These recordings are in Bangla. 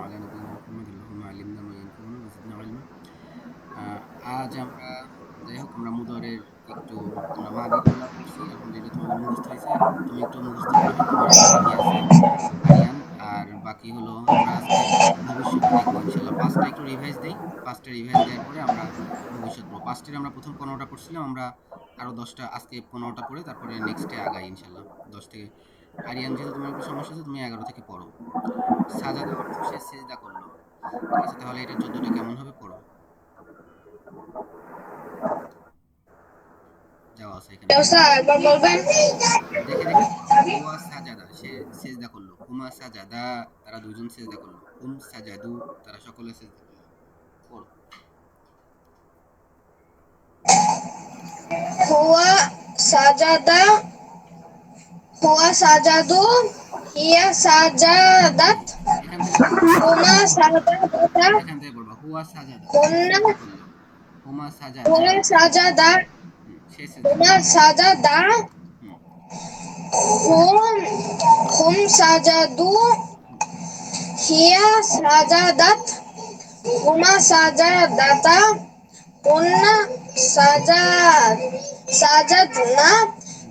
আলা নবিয়িনা মুহাম্মাদ আল্লাহুম্মা আল্লিমনা মা ইয়ানফাউনা ওয়াজিদনা ইলমা। আজ আমরা যাই হোক আমরা মুদরের একটু আমরা মাদিগুলা পড়ছি, আলহামদুলিল্লাহ তোমাদের মুখস্থ হয়েছে। তুমি একটু মুখস্থ করে ফেলো, তোমার আগে বাকি আছে আরিয়ান। আর বাকি হলো আমরা আজকে ভবিষ্যৎটা দেখবো ইনশাল্লাহ। পাঁচটা একটু রিভাইজ দেই, পাঁচটা রিভাইজ দেওয়ার পরে আমরা ভবিষ্যৎ পড়বো। পাঁচটির আমরা প্রথম 15টা পড়ছিলাম, আমরা আরও 10টা আজকে 15টা পড়ে তারপরে নেক্সটে আগাই ইনশাল্লাহ 10 থেকে। আরিয়ান যেহেতু তোমার একটু সমস্যা আছে, তুমি 11 থেকে পড়ো। সাজাদা অর্থ সে সিজদা করলো, ঠিক আছে? তাহলে এটা 14টা কেমন হবে পড়ো। যাওয়া আছে এখানে, একবার বলবেন। দেখে দেখে হুয়া সাজাদা সে সিজদা করলো, হুমা সাজাদা তারা দুইজন সিজদা করলো, হুম সাজাদু তারা সকলে সিজদা করলো। পড়ো। হুয়া সাজাদা, হুয়া সাজাদু, হিয়া সাজাদাত, জি, এখান থেকে পড়বা হুমা সাজাদাতা, এখান থেকে পড়বা হুয়া সাজাদা সে হুন্না, সিজদা করলো, হুমা সাজাদা হুয়া সাজাদা, সে সিজদা হুমা করলো। সাজাদা, হুম হুম হুম সাজাদু, হুম হিয়া সাজাদাত, হুমা সাজাদাতা, হুন্না সাজাদ সাজাদনা,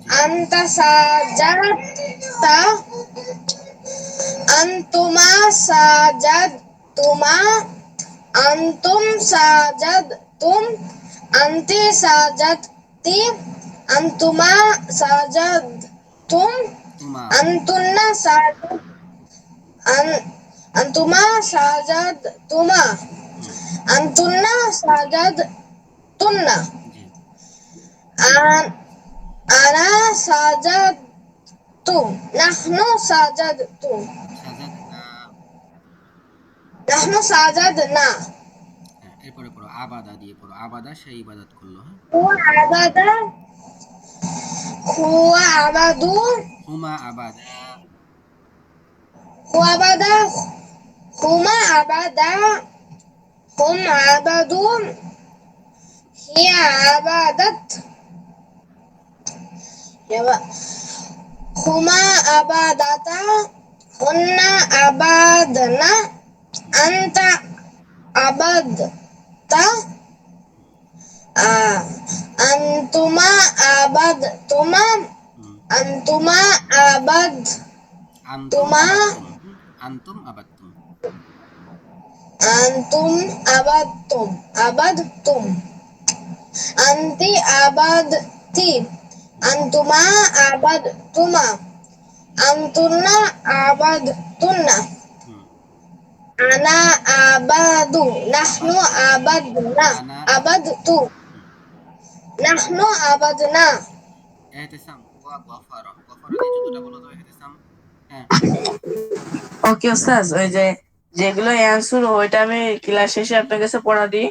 জি আনতা সাজাদতা, আনতুমা সাজাদতুমা, আনতুম সাজাদতুম, আনতি সাজাদতি, আনতুমা সাজাদতুম, তুমা আনতুন্না সাজাদ আন আনতুমা সাজাদতুমা, হুম আনতুন্না সাজাদতুন্না, জি আন আনা সাজাদতু, নাহনু সাজাদতু, সাজাদ না। নাহনু সাজাদনা, হ্যাঁ, এরপরে পড়ো আবাদা দিয়ে পড়ো, আবাদা সে ইবাদত করলো। হ্যাঁ, হুয়া আবাদা, হুয়া আবাদু, হুমা আবাদা হুয়া আবাদা, হুমা আবাদা, হুম আবাদু, হিয়া আবাদাত, হুমা আবাদাতা, হুন্না আবাদনা, হুম আনতা আবাদতা, আনতুমা আবাদতুমা, হুম আনতুমা আনতুম আবাদতুমা, আবাত্তুম, আনতুম আবাত্তুম। আনতুম আবাদতুম, আনতি আবাদতি, আনতুমা আবাদতুমা, আনতুন্না আবাদতুন্না, হুম আনা আবাদু, নাহনু আবাদতু আবাদনা, আনা আবাদতু, হুম নাহনু আবাদনা। এহতেসাম হুয়া গফারা, গফারা দিয়ে 14টা বলো তো এহতেসাম। হ্যাঁ, ওকে ওস্তাদ, ওই যে যেগুলো অ্যান্সার ওইটা আমি ক্লাস শেষে আপনার কাছে পড়া দিই।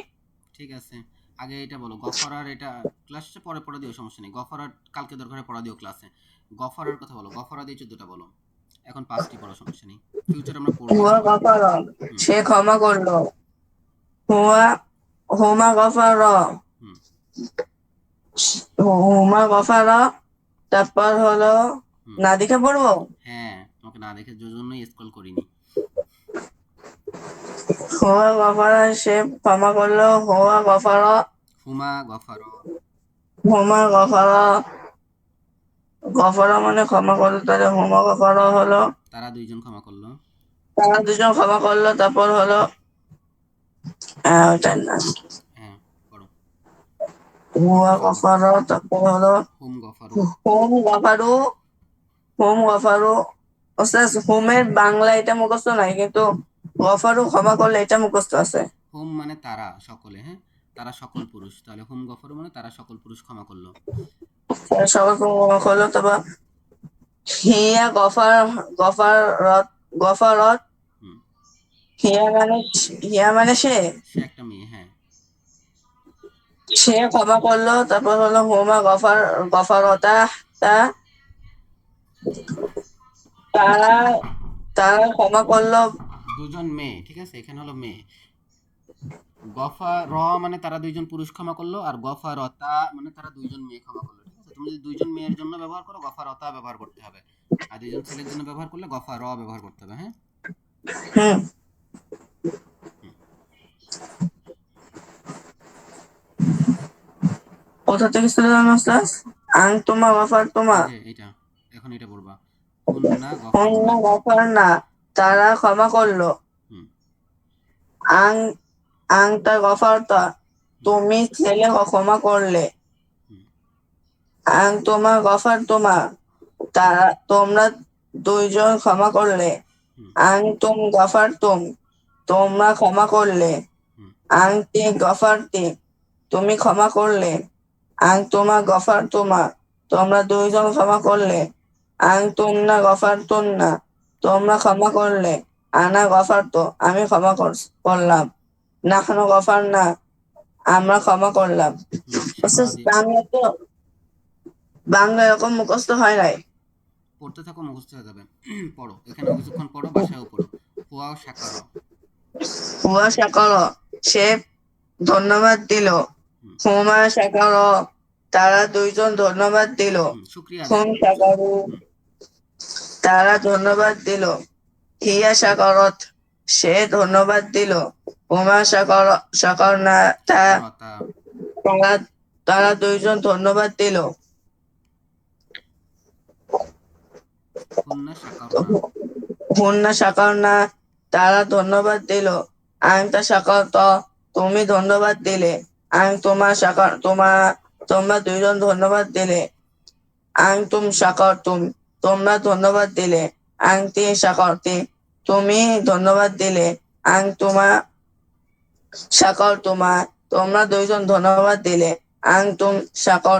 ঠিক আছে। আগে এটা বলো গফারার, এটা ক্লাসে পরে পড়া দিও, সমস্যা নেই। গফারার কালকে দরকারে পড়া দিও ক্লাসে। গফারার কথা বলো, গফারা দিয়ে 14টা বলো। এখন 5টি পড়ো, সমস্যা নেই। ফিউচার আমরা পড়বো হুয়া সবাই। গফার, হুম সে ক্ষমা করলো। হুয়া হুমা গফার, হুম হুমা গফার, তারপর হলো হুম না দেখে পড়বো। হ্যাঁ, তোমাকে না দেখে জন্যই স্ক্রল করিনি। হুয়া গফার সে ক্ষমা করলো, হুয়া গফার, হুমা গফার, হুমা গফার, গফার মানে ক্ষমা করলো, তাহলে হুমা গফার হলো তারা দুইজন ক্ষমা করলো। তারা দুজন ক্ষমা করলো। তারপর হলো ওটার নাম হ্যাঁ, পড়ো। হুয়া গফার, তারপর হলো হুম গফারু। হুম গফারু, হুম গফারু। ওস্তাদ হুমের বাংলা এটা মুখস্থ নাই, কিন্তু গফারু ক্ষমা করলে এটা মুখস্থ আছে। হুম মানে তারা সকলে, হ্যাঁ, তারা সকল পুরুষ, তাহলে হুম গফারু মানে তারা সকল পুরুষ ক্ষমা করলো। সবাই ক্ষমা করলো। তারপর হিয়া গফারত, গফারত, হুম হিয়া মানে, হিয়া মানে সে, সে একটা মেয়ে, হ্যাঁ। সে ক্ষমা করলো। তারপর হলো হুমা গফারতা, তা তারা তারা ক্ষমা করলো। দুজন মেয়ে, ঠিক আছে, এখানে হলো মেয়ে। গফা র মানে তারা দুইজন পুরুষ ক্ষমা করলো, আর গফা রতা মানে তারা দুইজন মেয়ে ক্ষমা করলো, ঠিক আছে? তুমি যদি দুইজন মেয়ের জন্য ব্যবহার করো গফা রতা ব্যবহার করতে হবে, আর দুইজন ছেলের জন্য ব্যবহার করলে গফা র ব্যবহার করতে হবে। হ্যাঁ, হুম কোথা থেকে ছিল জানো ওস্তাদ? আনতুমা গফারতুমা। এই যে এটা, এখন এটা পড়বা, হুন্না গফারনা। হুন্না গফারনা, তারা ক্ষমা করলো। হুম আং আংতা গফারতা, তুমি ছেলে ক্ষমা করলে। হুম আংতুমা গফারতুমা, তারা তোমরা দুইজন ক্ষমা করলে। হুম আংতুম গফারতুম, তোমরা ক্ষমা করলে। হুম আংতি গফারতি, তুমি ক্ষমা করলে। আংতুমা গফারতুমা, তোমরা দুইজন ক্ষমা করলে। আংতুমনা গফারতুন্না, তোমরা ক্ষমা করলে। আনা গফারতো, আমি ক্ষমা করলাম। নাহনু গফারনা, আমরা ক্ষমা করলাম। হুম। অবশ্য শাকারা দিয়ে বাংলা এরকম মুখস্থ হয় নাই। পড়তে থাকো, মুখস্থ হয়ে যাবে। পড়ো, এখানেও কিছুক্ষণ পড়ো, বাসায়ও পড়ো। হুয়া শাকার। হুয়া সাকর, সে ধন্যবাদ দিল। হুম হুমা সাকর, তারা দুইজন ধন্যবাদ দিল। হুম, শুক্রিয়া আদায় হুম করো। সাকারু, হুম তারা ধন্যবাদ দিল। হিয়া সাকরত, সে ধন্যবাদ দিল। হুমা সাকর না, শাকারতা। তারা তারা দুইজন ধন্যবাদ দিল। হুন্না শাকারনা। হুন্না সাকর না, তারা ধন্যবাদ দিল। আংতা সাকর ত, তুমি ধন্যবাদ দিলে। আং তোমার সাকর তোমরা দুইজন ধন্যবাদ দিলে। আং তুম সাকর তোমরা ধন্যবাদ দিলে। আংতি সাকরতি, তুমি ধন্যবাদ দিলে। আং সাকর তোমরা দুইজন ধন্যবাদ দিলে। আং তুম সাকর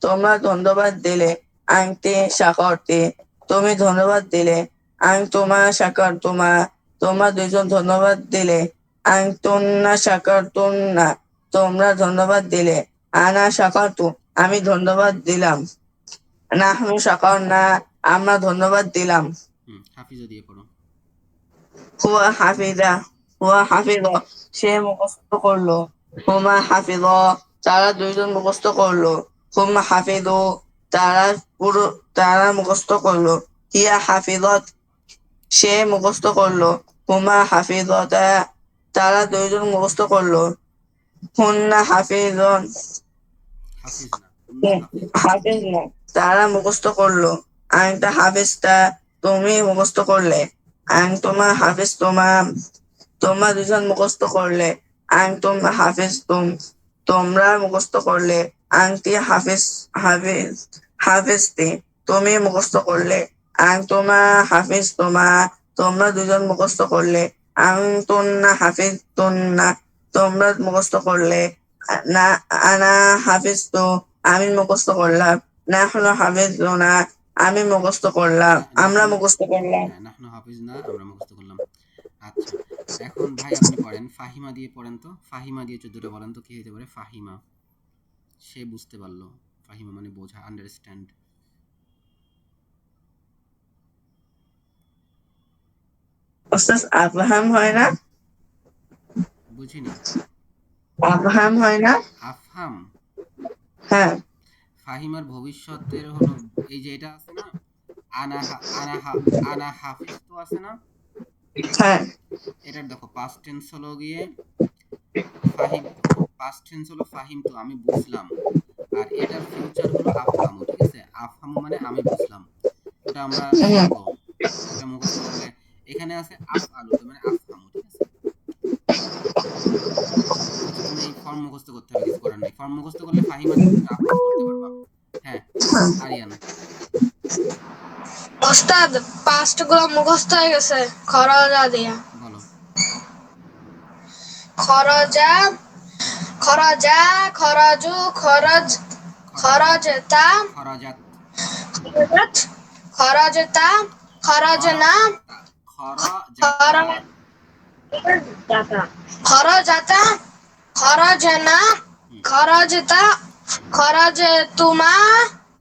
তোমরা ধন্যবাদ দিলে। আংতি সাকরতি, তুমি ধন্যবাদ দিলে। আং সাকর তোমরা দুইজন ধন্যবাদ দিলে। আং তুন্না সাকর তোমরা ধন্যবাদ দিলে। আনা সাকারতু, আমি ধন্যবাদ দিলাম। নাহনু সাকারনা, আমরা ধন্যবাদ দিলাম। হাফিজা দিয়ে পড়ো। হুয়া হাফিজা, হুয়া হাফিজ, সে মুখস্থ করলো। হুমা হাফিজ, তারা দুইজন মুখস্থ করলো। হুম হাফিজু, তারা তারা মুখস্থ করলো। হিয়া হাফিজত, সে মুখস্থ করলো। হুমা হাফিজতা, তারা দুইজন মুখস্থ করলো। হুন্না হাফিজন, হাফিজ না, হুন্না হাফিজ না। হাফিজ না, তারা মুখস্থ করলো। আংটা হাফিজটা, তুমি মুখস্থ করলে। আং তোমার হাফিজ তোমরা দুজন মুখস্থ করলে। আং তোমরা হাফিজ তোমরা মুখস্থ করলে। আংটি হাফিজতি, তুমি মুখস্থ করলে। আং তোমার হাফিজ তোমরা দুজন মুখস্থ করলে। আং তুন্না হাফিজ তোমরা মুখস্থ করলে। না, আনা হাফিজ আমি মুখস্থ করলাম। নাহনু হাফিজুনা, আমি মুখস্থ করলাম, আমরা নাহনু, মুখস্থ করলাম। হ্যাঁ, নাহনু হাফিজ না, আমরা মুখস্থ করলাম। আচ্ছা, এখন ভাই আপনি পড়েন, ফাহিমা দিয়ে পড়েন তো। ফাহিমা দিয়ে 14টা বলেন তো কি হতে পারে। ফাহিমা, সে বুঝতে পারলো। ফাহিমা মানে বোঝা, আন্ডারস্ট্যান্ড। ওস্তাদ আফহাম হয় না? বুঝিনি। আফহাম হয় না? আফহাম। হ্যাঁ ফাহিমার ভবিষ্যতের হলো, এই যে এটা আছে না, আনা আনা হাফিজ তো আছে না, হ্যাঁ। এটার দেখো পাস্ট টেন্স হলো গিয়ে ফাহিম। পাস্ট টেন্স হলো ফাহিম তো, আমি বুঝলাম। আর এটার ফিউচার হলো আফহামু, ঠিক আছে। আফহামু মানে আমি বুঝলাম। ওটা আমরা শিখবো, ওটা মুখস্থ করলে। এখানে আছে আফ আলু, তো মানে আফহামু, ঠিক আছে। আচ্ছা, তুমি এই ফর্ম মুখস্থ করতে হবে, কিছু করার নাই। ফর্ম মুখস্থ করলে ফাহিমা থেকে তুমি আফহামু করতে পারবা। হ্যাঁ, আরিয়ান ওস্তাদ পাঁচটা গুলো মুখস্থ হয়ে গেছে খরজা দিয়া। বলো। খরজা, খরজা, খরজু, খরজ, খরাজাত, খরজতা, খরাজাত, খরজত, খরজতা, খরজনা, খরজাতা, খর, খরজাতা। খরজাতা, খরজনা, হুম খরজতা, হুম খরজতুমা,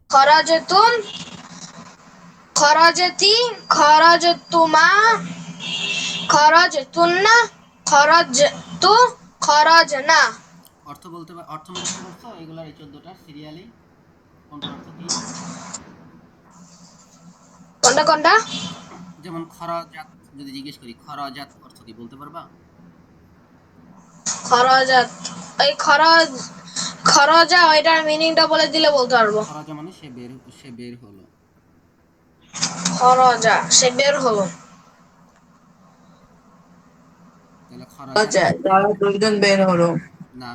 খরজতুম, খরজতি, খরজতুমা, খরজতুন্না, খরজতু, খরজনা। অর্থ বলতে অর্থ মুখস্থ করছো এগুলার, এই 14টার সিরিয়ালি কোনটার অর্থ কি? কোনটা কোনটা? যেমন খরাজাত, যদি জিজ্ঞেস করি খরাজাত অর্থ কি বলতে পারবা? খরজাত, এই খরজ, খরজা ওইটার মিনিংটা বলে দিলে বলতে পারবো। খরাজা মানে সে বের হলো। খরজা সে বের হলো। তাহলে খরাজা আচ্ছা, তারা দুইজন বের হলো। না,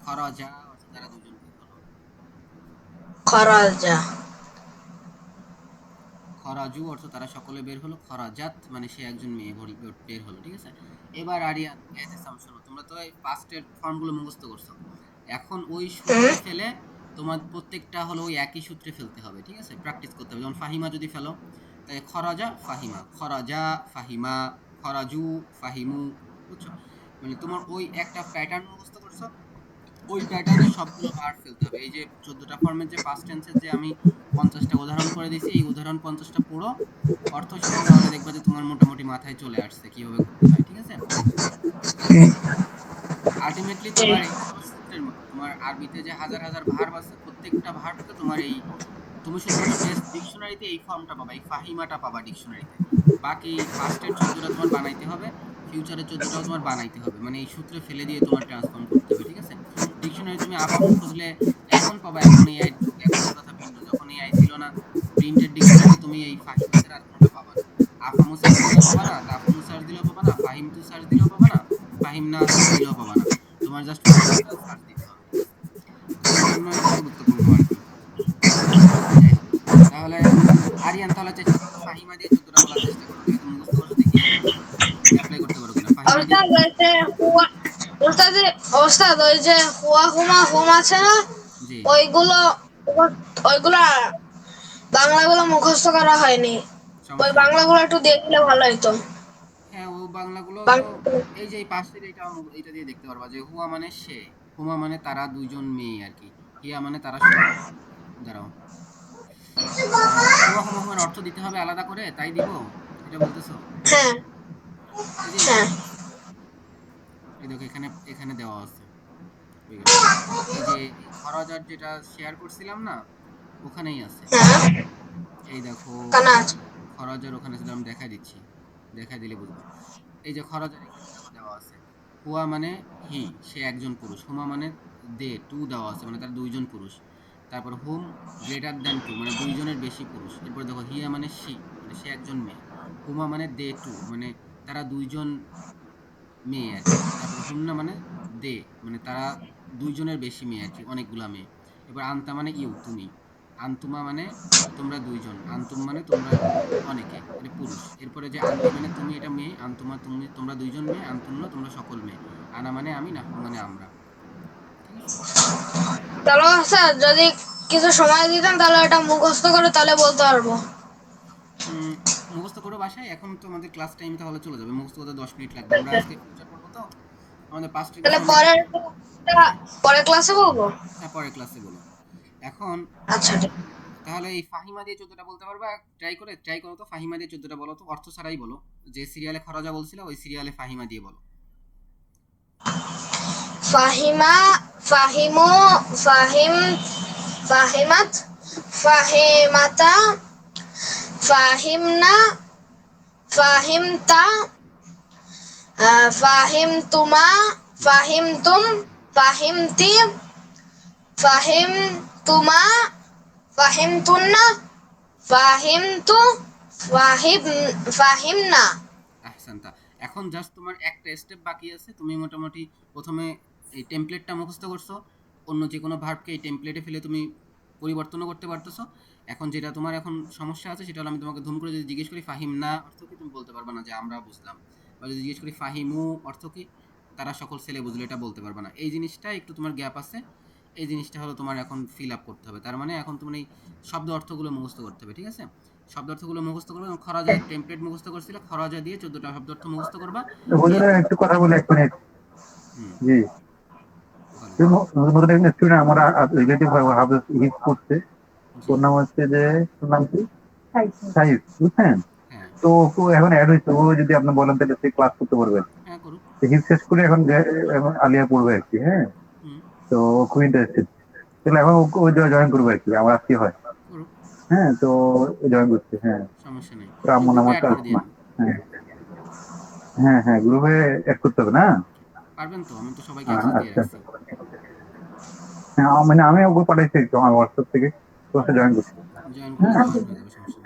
খরাজা অর্থ তারা দুজন বের হলো। খরজা। খরাজু অর্থ তারা সকলে বের হলো। খরাজাত মানে সে একজন মেয়ে বের হলো। ঠিক আছে, এবার আরিয়ান এহতেসাম শোনো, তোমরা তো এই পাস্টের ফর্মগুলো মুখস্থ করছো। এখন ওই সূত্রে ফেলে তোমার প্রত্যেকটা হলো ওই একই সূত্রে ফেলতে হবে। ঠিক আছে, প্র্যাকটিস করতে হবে। যেমন ফাহিমা যদি ফেলো, তাই খরাজা ফাহিমা, খরাজা ফাহিমা, খরাজু ফাহিমু। বুঝছো, মানে তোমার ওই একটা প্যাটার্ন মুখস্থ করছো, ওই প্যাটার্নে সবগুলো ভার্ব ফেলতে হবে। এই যে 14টা ফর্মের যে পাস্ট টেন্সের যে আমি 50টা উদাহরণ করে দিয়েছি, এই উদাহরণ 50টা পুরো অর্থ শেখো, তাহলে দেখবা যে তোমার মোটামুটি মাথায় চলে আসছে কিভাবে করতে হয়। ঠিক আছে, আলটিমেটলি তোমার এটা হলো সূত্রের মতো। তোমার আরবিতে যে হাজার হাজার ভার্ব আছে, প্রত্যেকটা ভার্বকে তোমার এই, তুমি শুধুমাত্র বেস্ট ডিকশনারিতে এই ফর্মটা পাবা, এই ফাহিমাটা পাবা ডিকশনারিতে। বাকি পাস্টের 14টা তোমার বানাইতে হবে, ফিউচারের 14টাও তোমার বানাইতে হবে, মানে এই সূত্রে ফেলে দিয়ে তোমার ট্রান্সফর্ম করতে হবে। ঠিক আছে, ডিকশনারি তুমি আফামু খুঁজলে এখন পাবা, এখন এআই যুগ, এখনের কথা ভিন্ন। যখন এআই ছিল না, প্রিন্টেড ডিকশনারিতে তুমি এই ফাহিমা ছাড়া আর কোনোটা পাবা না। আফামু সার্চ দিলেও পাবা না, তাফামু সার্চ দিলেও পাবা না, ফাহিম তু সার্চ দিলেও পাবা না, ফাহিম না সার্চ দিলেও পাবা না। তোমার জাস্ট ফাহিমাটা সার্চ দিতে হবে। ঠিক আছে, তো এই জন্য এটা গুরুত্বপূর্ণ আর কি। যাই হোক, তাহলে আরিয়ান, তাহলে চেষ্টা করো ফাহিমা দিয়ে 14টা বলার চেষ্টা করো, যেহেতু মুখস্থ করছো, দেখি অ্যাপ্লাই করতে পারো কিনা ফাহিমা দিয়ে। ওস্তাদ ওই যে হুয়া, ওস্তাদ ওস্তাদ ওই যে হুয়া হুমা হুম আছে না, জি, ওইগুলো ওইগুলা বাংলাগুলো মুখস্থ করা হয়নি। ওই সমস্যা নেই। বাংলাগুলো একটু দিয়ে দিলে ভালো হতো। হ্যাঁ, ও বাংলাগুলো তো বাংলা এই যে এই পাশের এটা দিয়ে দেখতে পারবা যে হুয়া মানে সে, হুমা মানে তারা দুইজন মেয়ে আর কি, হিয়া মানে তারা সকলে। দাঁড়াও, হুয়া হুমা হুমার অর্থ দিতে হবে আলাদা করে, তাই দিব, এটা বলতেছো? হ্যাঁ এই যে হ্যাঁ এই দেখো, এখানে এখানে দেওয়া আছে। হয়ে গেল। এই যে এই খরচার যেটা শেয়ার করছিলাম না, ওখানেই আছে। হ্যাঁ এই দেখো, কানা আছে। খরচের ওখানে সেটা আমি দেখাই দিচ্ছি, দেখাই দিলে বুঝবা। এই যে খরচের এখানে দেখো দেওয়া আছে, হুয়া মানে হি, সে একজন পুরুষ। হুমা মানে দে, টু দেওয়া আছে, মানে তার দুইজন পুরুষ। তারপর হুম গ্রেটার দ্যান টু, মানে দুইজনের বেশি পুরুষ। এরপর দেখো হিয়া মানে সি, মানে সে একজন মেয়ে। হুমা মানে দে টু, মানে তারা দুইজন মেয়ে আর কি। তারপর হুন্না মানে দে, মানে তারা দুইজনের বেশি মেয়ে আর কি, অনেকগুলা মেয়ে। এবার আন্তা মানে ইউ, তুমি। আন্তুমা মানে তোমরা দুইজন। আন্তুম মানে তোমরা অনেকে, এটা পুরুষ। এরপরে যে আন্তি মানে তুমি, এটা মেয়ে। আন্তুমা তুমি, তোমরা দুইজন মেয়ে। আন্তুন্ন তোমরা সকল মেয়ে। আনা মানে আমি, নাহনু মানে আমরা। ঠিক আছে, তাহলে স্যার যদি কিছু সময় দিতেন তাহলে এটা মুখস্থ করে তাহলে বলতে পারবো। উম, মুখস্থ করো বাসায়। এখন তো আমাদের ক্লাস টাইম তাহলে চলে যাবে, মুখস্থ করতে 10 মিনিট লাগবে। আমরা আজকে ফিউচার পড়বো তো, আমাদের পাস্টের কিছু তাহলে অনেক। পরের হ্যাঁ, পরের ক্লাসে বলবো। হ্যাঁ, পরের ক্লাসে বলো। এখন আচ্ছা ঠিক। তাহলে এই ফাহিমা দিয়ে 14টা বলতে পারবা? ট্রাই করো তো, ফাহিমা দিয়ে 14টা বলো তো, অর্থ ছাড়াই বলো। যে সিরিয়ালে খরজা বলছিল, ওই সিরিয়ালে ফাহিমা দিয়ে বলো। ফাহিমা, ফাহিমু, ফাহিম, ফাহিমাত, ফাহিমাতা, ফাহিমনা, ফাহিমতা, ফাহিমতুমা, ফাহিমতুম, ফাহিমতি, ফাহিমতুমা, ফাহিমতুন্না, ফাহিমতু, ফাহিম, ফাহিমনা। আহসানতা। এখন জাস্ট তোমার একটা স্টেপ বাকি আছে। তুমি মোটামুটি প্রথমে এই টেমপ্লেটটা মুখস্থ করছো, অন্য যে কোনো ভার্বকে এই টেমপ্লেটে ফেলে তুমি পরিবর্তনও করতে পারতেছো। এখন যেটা তোমার এখন সমস্যা আছে, সেটা হলো আমি তোমাকে ধুম করে যদি জিজ্ঞেস করি ফাহিম না অর্থ কি, তুমি বলতে পারবে না যে আমরা বুঝলাম। বা যদি জিজ্ঞেস করি ফাহিমু অর্থ কি, তারা সকল ছেলে বুঝলো, এটা বলতে পারবে না। এই জিনিসটা একটু তোমার গ্যাপ আছে। এই জিনিসটা হলো তোমার এখন ফিল আপ করতে হবে। তার মানে এখন তোমার এই শব্দ অর্থগুলো মুখস্থ করতে হবে। ঠিক আছে, শব্দ অর্থগুলো মুখস্থ করবে। খরাজা টেমপ্লেট মুখস্থ করছিলে, খরাজা দিয়ে 14টা শব্দ অর্থ মুখস্থ করবা দিয়ে। হুজুর একটু কথা বলি 1 মিনিট। হুম, জি, বলো। নতুন একজন স্টুডেন্ট আমার রিলেটিভ হাফেজ হিট করছে। জি, ওর নাম হচ্ছে যে, ওর নাম কি, সাইফ, বুঝছেন? হ্যাঁ, তো ও এখন অ্যাড হয়েছে। ও যদি আপনি বলেন তাহলে সে ক্লাস করতে পারবেন। হ্যাঁ করুক। হিট শেষ করে এখন এখন আলিয়া পড়বে আর কি। হ্যাঁ, হুম, তো ও খুব ইন্টারেস্টেড। তাহলে এখন ও জয়েন করবে আর কি, আমার আজকে হয়। করুক, হ্যাঁ, তো জয়েন করছে। হ্যাঁ, সমস্যা নেই। তো রামমোহন গ্রুপে আমার অ্যাড করে দিয়েন। কাস্টমার। হ্যাঁ, হ্যাঁ, হ্যাঁ, গ্রুপে অ্যাড করতে হবে না? পারবেন তো, আমি তো সবাইকে অ্যাক্সেস দিয়ে আচ্ছা, রাখছি। হ্যাঁ, মানে আমি ওকে পাঠাইছি একটু আমার হোয়াটসঅ্যাপ থেকে ক্লাসে জয়েন করছি। জয়েন করলে জয়েন হয়ে যাবে, সমস্যা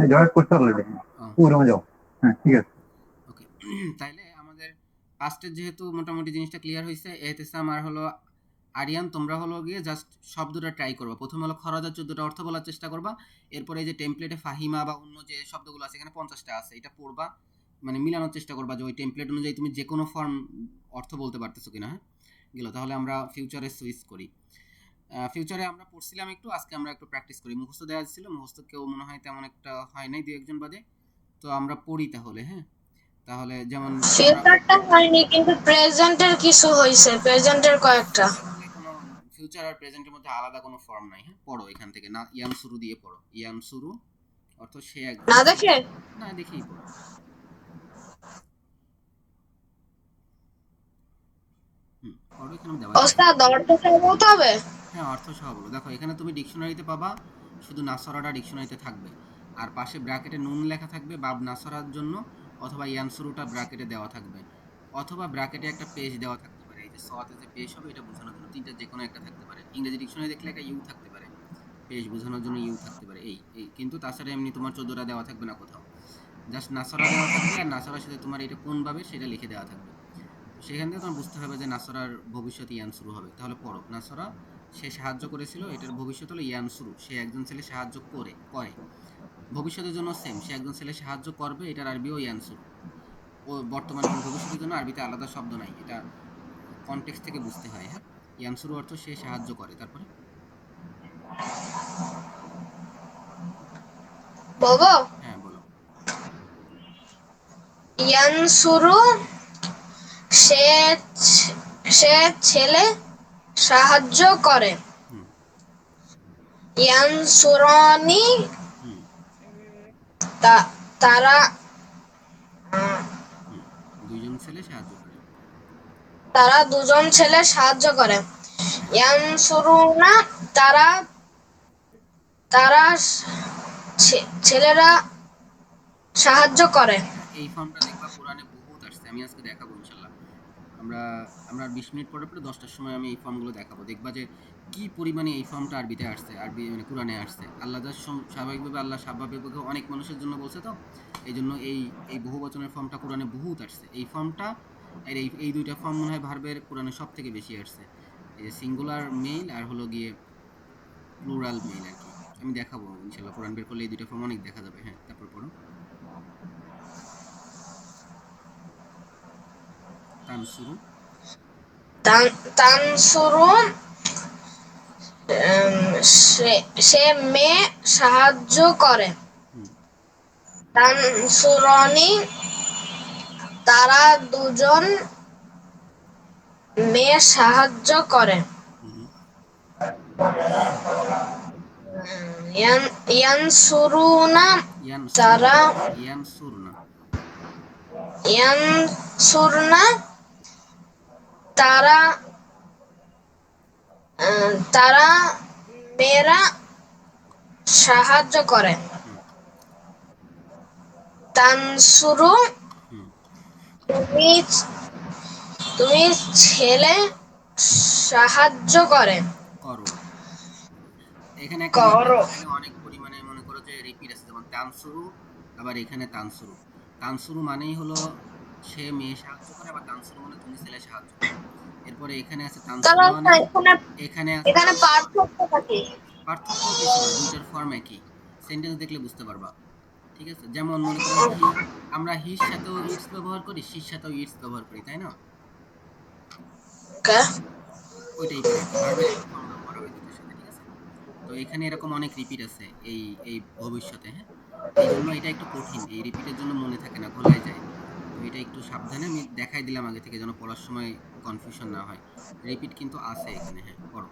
নেই। জয়েন করতে অলরেডি। ও রুমে যাও। হ্যাঁ, ঠিক আছে। ওকে। তাইলে আমাদের পাস্টের যেহেতু মোটামুটি জিনিসটা ক্লিয়ার হয়েছে, এহতেসাম আর হলো আরিয়ান, তোমরা হলো গিয়ে জাস্ট শব্দটা ট্রাই করবা। প্রথমে হলো খরচের 14টা অর্থ বলার চেষ্টা করবা। এরপরে এই যে টেমপ্লেটে ফাহিমা বা অন্য যে শব্দগুলো আছে, এখানে 50টা আছে, এটা পড়বা, মানে মিলানোর চেষ্টা করবা যে ওই টেমপ্লেট অনুযায়ী তুমি যে কোনো ফর্ম অর্থ বলতে পারতেছো কিনা। হ্যাঁ, গেল। তাহলে আমরা ফিউচারে সুইচ করি। ফিউচারে আমরা পড়ছিলাম একটু, আজকে আমরা একটু প্র্যাকটিস করি। মুখস্থ দেওয়া ছিল, মুখস্থ কেউ মনে হয় তেমন একটা হয় নাই, দু একজন বাদে। তো আমরা পড়ি তাহলে। হ্যাঁ, তাহলে যেমন আমরা ফিউচারটা হয়নি, কিন্তু প্রেজেন্টের কিছু হয়েছে, প্রেজেন্টের কয়েকটা। আসলে কোনো ফিউচার আর প্রেজেন্টের মধ্যে আলাদা কোনো ফর্ম নাই। হ্যাঁ, পড়ো এখান থেকে, না ইয়ান শুরু দিয়ে পড়ো। ইয়ান শুরু অর্থ সে একজন না দেখে না দেখেই পড়ো। পড়ো, এখানে দেওয়া আছে। ওস্তাদ অর্থ সহ বলতে হবে। হ্যাঁ, অর্থ সহ বলো। দেখো এখানে তুমি ডিকশনারিতে পাবা, শুধু নাসরাটা ডিকশনারিতে থাকবে, আর পাশে ব্র্যাকেটে নুন লেখা থাকবে বাব নাসরার জন্য, অথবা ইয়ান শুরুটা ব্র্যাকেটে দেওয়া থাকবে, অথবা ব্র্যাকেটে একটা পেজ দেওয়া থাকতে পারে। এই যে সতে যে পেজ হবে এটা বোঝানোর জন্য তিনটা যে কোনো একটা থাকতে পারে। ইংরেজি ডিকশনারি দেখলে একটা ইউ থাকতে পারে, পেজ বোঝানোর জন্য ইউ থাকতে পারে। এই কিন্তু তাছাড়া এমনি তোমার 14টা দেওয়া থাকবে না কোথাও, জাস্ট নাসরা দেওয়া থাকবে, আর নাসরার সাথে তোমার এটা কোন ভাবে সেটা লিখে দেওয়া থাকবে। সেখান থেকে তোমার বুঝতে হবে যে নাসরার ভবিষ্যতে ইয়ান শুরু হবে। তাহলে পড়ো, নাসরা সে সাহায্য করেছিল, এটার ভবিষ্যৎ হলো ইয়ান শুরু, সে একজন ছেলে সাহায্য করে করে। ভবিষ্যতের জন্য সেম, সে একজন ছেলে সাহায্য করবে, এটার আরবিও ইয়ান শুরু। ও বর্তমান এবং ভবিষ্যতের জন্য আরবিতে আলাদা শব্দ নাই, এটা কনটেক্সট থেকে বুঝতে হয়। হ্যাঁ, ইয়ান শুরু অর্থ সে সাহায্য করে। তারপরে বলবো হ্যাঁ বলো। ইয়ানসুরু সে সে ছেলে সাহায্য করে। হুম ইয়ানসুরানি হুম তারা হুম দুইজন ছেলে সাহায্য করে। তারা দুজন ছেলে সাহায্য করে। ইয়ানসুরুনা তারা তারা ছেলেরা সাহায্য করে। হ্যাঁ, এই ফর্মটা দেখবা কোরআনে বহুত আসছে, আমি আজকে দেখাবো ইনশাল্লাহ। আমরা আমরা 20 মিনিট পরে পরে 10টার সময় আমি এই ফর্মগুলো দেখাবো, দেখবা যে কি পরিমাণে এই ফর্মটা আরবিতে আসছে, আরবি মানে কোরআনে আসছে। আল্লাহ যা স্বাভাবিকভাবে আল্লাহ স্বাভাবিকভাবে অনেক মানুষের জন্য বলছে, তো এই জন্য এই বহু বচনের ফর্মটা কোরআনে বহুত আসছে। এই ফর্মটা আর এই দুইটা ফর্ম মনে হয় ভার্বের কোরআনে সব থেকে বেশি আসছে, এই যে সিঙ্গুলার মেইল আর হলো গিয়ে প্লুরাল মেইল আর কি। আমি দেখাবো ইনশাল্লাহ, কোরআন বের করলে এই দুইটা ফর্ম অনেক দেখা যাবে। হ্যাঁ, তারপর পড়ো। তানসুরু তানসুরু সে মেয়ে সাহায্য করে। হুম তানসুরনি তারা দুজন মেয়ে সাহায্য করে। হুম ইয়ানসুরুনা ইয়ানসুর তারা ইয়ানসুর না ইয়ানসুরনা তারা তারা মেয়েরা সাহায্য করে। হুম তানসুরু হুম তুমি তুমি ছেলে সাহায্য করে করো। এখানে একটা ব্যাপার, করো। এখানে অনেক পরিমাণে মনে করো যে রিপিট আছে, যেমন তানসুরু, আবার এখানে তানসুরু। তানসুরু মানেই হলো সে মেয়ে সাহায্য করে, আবার তানসুরু মানে তুমি ছেলে সাহায্য করো। এরপরে এখানে আছে তাহলে তানসুরানি, এখানে এখানে আছে এখানে তানসুরানি। পার্থক্যটা কি? পার্থক্য কিছু না, দুইটার ফর্ম একই, সেন্টেন্স দেখলে বুঝতে পারবা। ঠিক আছে, যেমন মনে করো আমরা হির সাথেও ইটস ব্যবহার করি, শির সাথেও ইটস ব্যবহার করি, তাই না? ওকে। ওই টাইপের আর কি, ভার্বের একই ফর্ম ব্যবহার হয় দুইটার সাথে। ঠিক আছে, তো এখানে এরকম অনেক রিপিট আছে এই এই ভবিষ্যতে। হ্যাঁ, এই জন্য এটা একটু কঠিন, এই রিপিটের জন্য মনে থাকে না, ভোলাই যায়। তো এটা একটু সাবধানে আমি দেখাই দিলাম আগে থেকে, যেন পড়ার সময় কনফিউশন না হয়। রিপিট কিন্তু আছে এখানে। হ্যাঁ, পড়ো।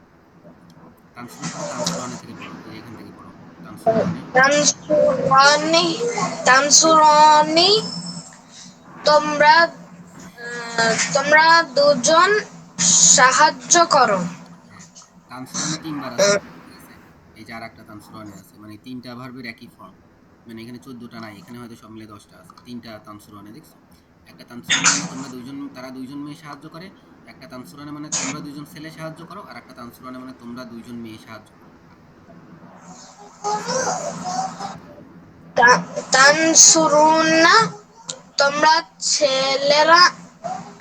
তানসুরের পরে তানসুরানে থেকে পড়ো, এই যে এখান থেকে পড়ো। তানসুরানে তানসুরানি তানসুরানি তোমরা তোমরা দুজন সাহায্য করো। হ্যাঁ, তানসুরানে 3 বার আছে। ঠিক আছে, এই যে আর একটা তানসুরানে আছে, মানে 3টা ভার্বের একই ফর্ম। মানে এখানে 14টা নাই, এখানে হয়তো সব মিলে 10টা আছে, 3টা তানসুরানে দেখছো। একটা তানসুরানা মানে তারা দুইজন মেয়ে সাহায্য করে, একটা তানসুরানা মানে তোমরা দুইজন ছেলে সাহায্য করো, আর একটা তানসুরানা মানে তোমরা দুইজন মেয়ে সাহায্য করো। তানসুরুনা তোমরা ছেলেরা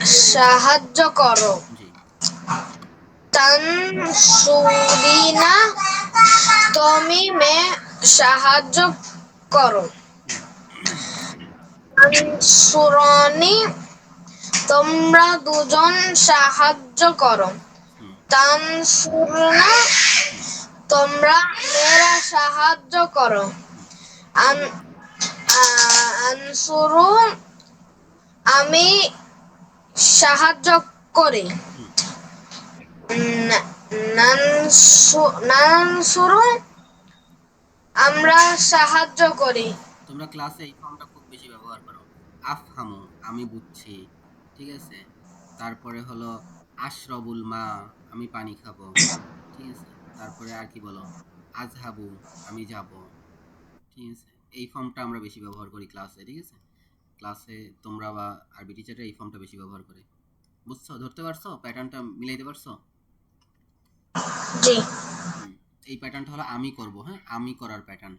সাহায্য করো। জি। তানসুরিনা তুমি মেয়ে সাহায্য করো। হুম। তানসুরনি তোমরা দুজন সাহায্য করো। হুম। তানসুরনা হুম। তোমরা মেয়েরা সাহায্য করো। হুম। আন- আনসুরু আমি সাহায্য করি। হুম। নানসুরু আমরা সাহায্য করি। তোমরা ক্লাসে এই ফর্মটা খুব বেশি ব্যবহার করো। আফহামু আমি বুঝছি, ঠিক আছে। তারপরে হলো আশরবুল মা আমি পানি খাবো, ঠিক আছে। তারপরে আর কি বলো, আজহাবু আমি যাব, ঠিক আছে। এই ফর্মটা আমরা বেশি ব্যবহার করি ক্লাসে, ঠিক আছে। ক্লাসে তোমরা বা আরবি টিচাররা এই ফর্মটা বেশি ব্যবহার করে। বুঝছো, ধরতে পারছো, প্যাটার্নটা মিলাইতে পারছো? জি। হুম। এই প্যাটার্নটা হলো আমি করব, হ্যাঁ, আমি করার প্যাটার্ন।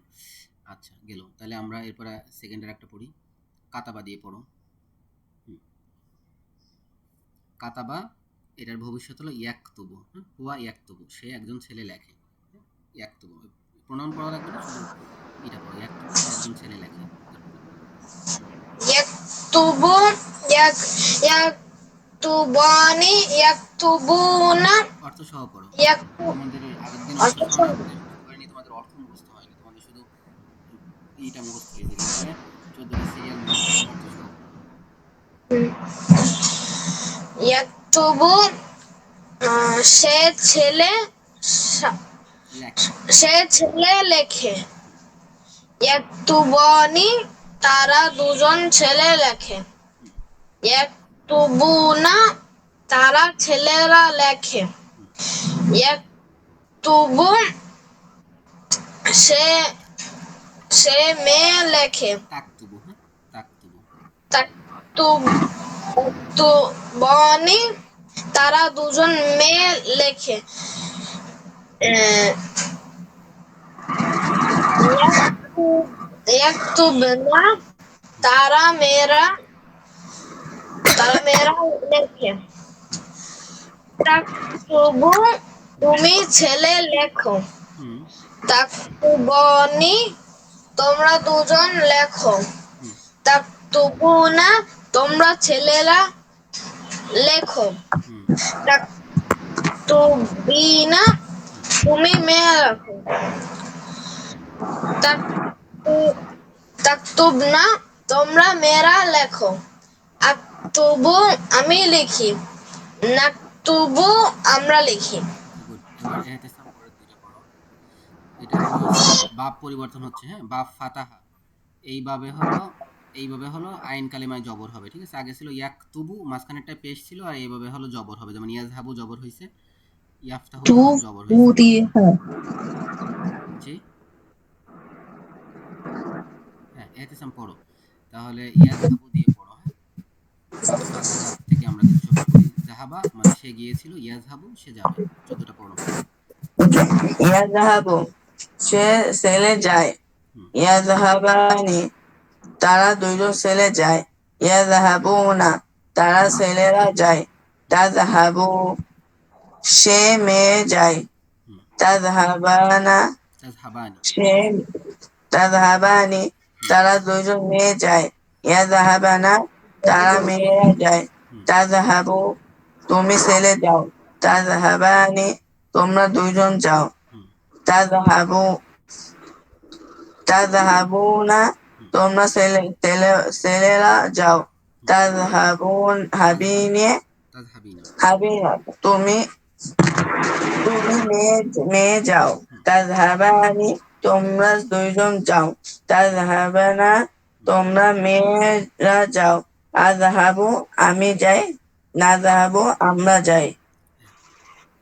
আচ্ছা গেল, তাহলে আমরা এরপরে সেকেন্ডের একটা পড়ি। কাতাবা দিয়ে পড়ো। হুম। কাতাবা এটার ভবিষ্যৎ হলো ইয়াকতুবু, হ্যাঁ, হুয়া ইয়াকতুবু সে একজন ছেলে লেখে। হ্যাঁ, ইয়াকতুবু প্রোনাউন পড়া লাগবে না, শুধু এটা পড়ো, ইয়াকতুবু সে একজন ছেলে লেখে। তারপরে ইয়াকতুবু ইয়াকতুবানি ইয়াকতুবুনা অর্থ সহ পড়ো। ইয়াকতু তোমাদের আগের দিন অর্থ সহ না পড়ে বুঝতে পারিনি, তোমাদের অর্থ মুখস্থ হয়নি, তোমাদের শুধু এইটা মুখস্থ হয়েছে, কিন্তু 14টা সিরিয়াল মুখস্থ হয়েছে, অর্থ সহ পড়ো। ইয়াকতুবু সে ছেলে লেখে। লেখে। ইয়াকতুবানি তারা দুজন ছেলে লেখে। হুম। ইয়াকতুবুনা তারা ছেলেরা লেখে। হুম। ইয়াকতুবু সে সে মেয়ে লেখে। তাকতুবু, হ্যাঁ, তাকতুবু। তাকতুবানি তারা দুজন মেয়ে লেখে। ইয়াকতুবনা হুম। তারা মেয়েরা লেখে। হুম। তাকতুবু তুমি ছেলে লেখো। হুম। তাকতুবনি তোমরা দুজন লেখো। হুম। তাকতুবুনা তোমরা ছেলেরা লেখো। হুম। তাকতুবিনা হুম। তুমি মেয়ে লেখো। তাকতু- তাকতুবনা তোমরা মেয়েরা লেখো। আক্তুবু আমি লিখি। নাকতুবু আমরা লিখি। Okay good. এবার এহতেসাম পরের দুইটা পড়ো। এটা হলো বাপ পরিবর্তন হচ্ছে, হ্যাঁ, বাপ ফাতাহা এইভাবে হলো আইন কালিমায় জবর হবে, ঠিক আছে। আগে ছিল ইয়াকতুবু, মাঝখানেরটা পেশ ছিল, আর এইভাবে হলো জবর হবে, যেমন ইয়াজহাবু জবর হইছে, ইয়াফতাহু টু জবর টু হইছে। দিয়ে হ্যাঁ জি। হ্যাঁ, এহতেসাম পড়ো। তাহলে ইয়াজহাবু দিয়ে পড়ো, হ্যাঁ। বাপ ফাতাহা থেকে আমরা কিছু শব্দ পড়ি। জাহাবা মানে সে গিয়েছিল, ইয়াজহাবু সে যাবে। 14টা পড়ো। ইয়াযহাবু সে ছেলে যায়। হুম। ইয়াযহাবানি তারা দুইজন ছেলে যায়। ইয়াযহাবুনা তারা ছেলেরা যায়। তাযহাবু সে মেয়ে যায়। হুম। তাযহাবানা তাজহাবানি। সে তাযহাবানি হুম। তারা দুইজন মেয়ে যায়। ইয়াযহাবানা তারা মেয়েরা যায়। হুম। তাযহাবু তুমি ছেলে যাও। তাযহাবানি তোমরা দুইজন যাও। হুম। তাযহাবু তাযহাবুনা হুম। তোমরা ছেলেরা যাও। হুম। তাযহাবুন হাবিনে তাজহাবিনা। হাবিনা তুমি তুমি মেয়ে যাও। হুম। তাযহাবানি তোমরা দুইজন যাও। তাযহাবানা হুম। তোমরা মেয়েরা যাও। আযহাবু আমি যাই। নাযহাবু আমরা যাই। হ্যাঁ,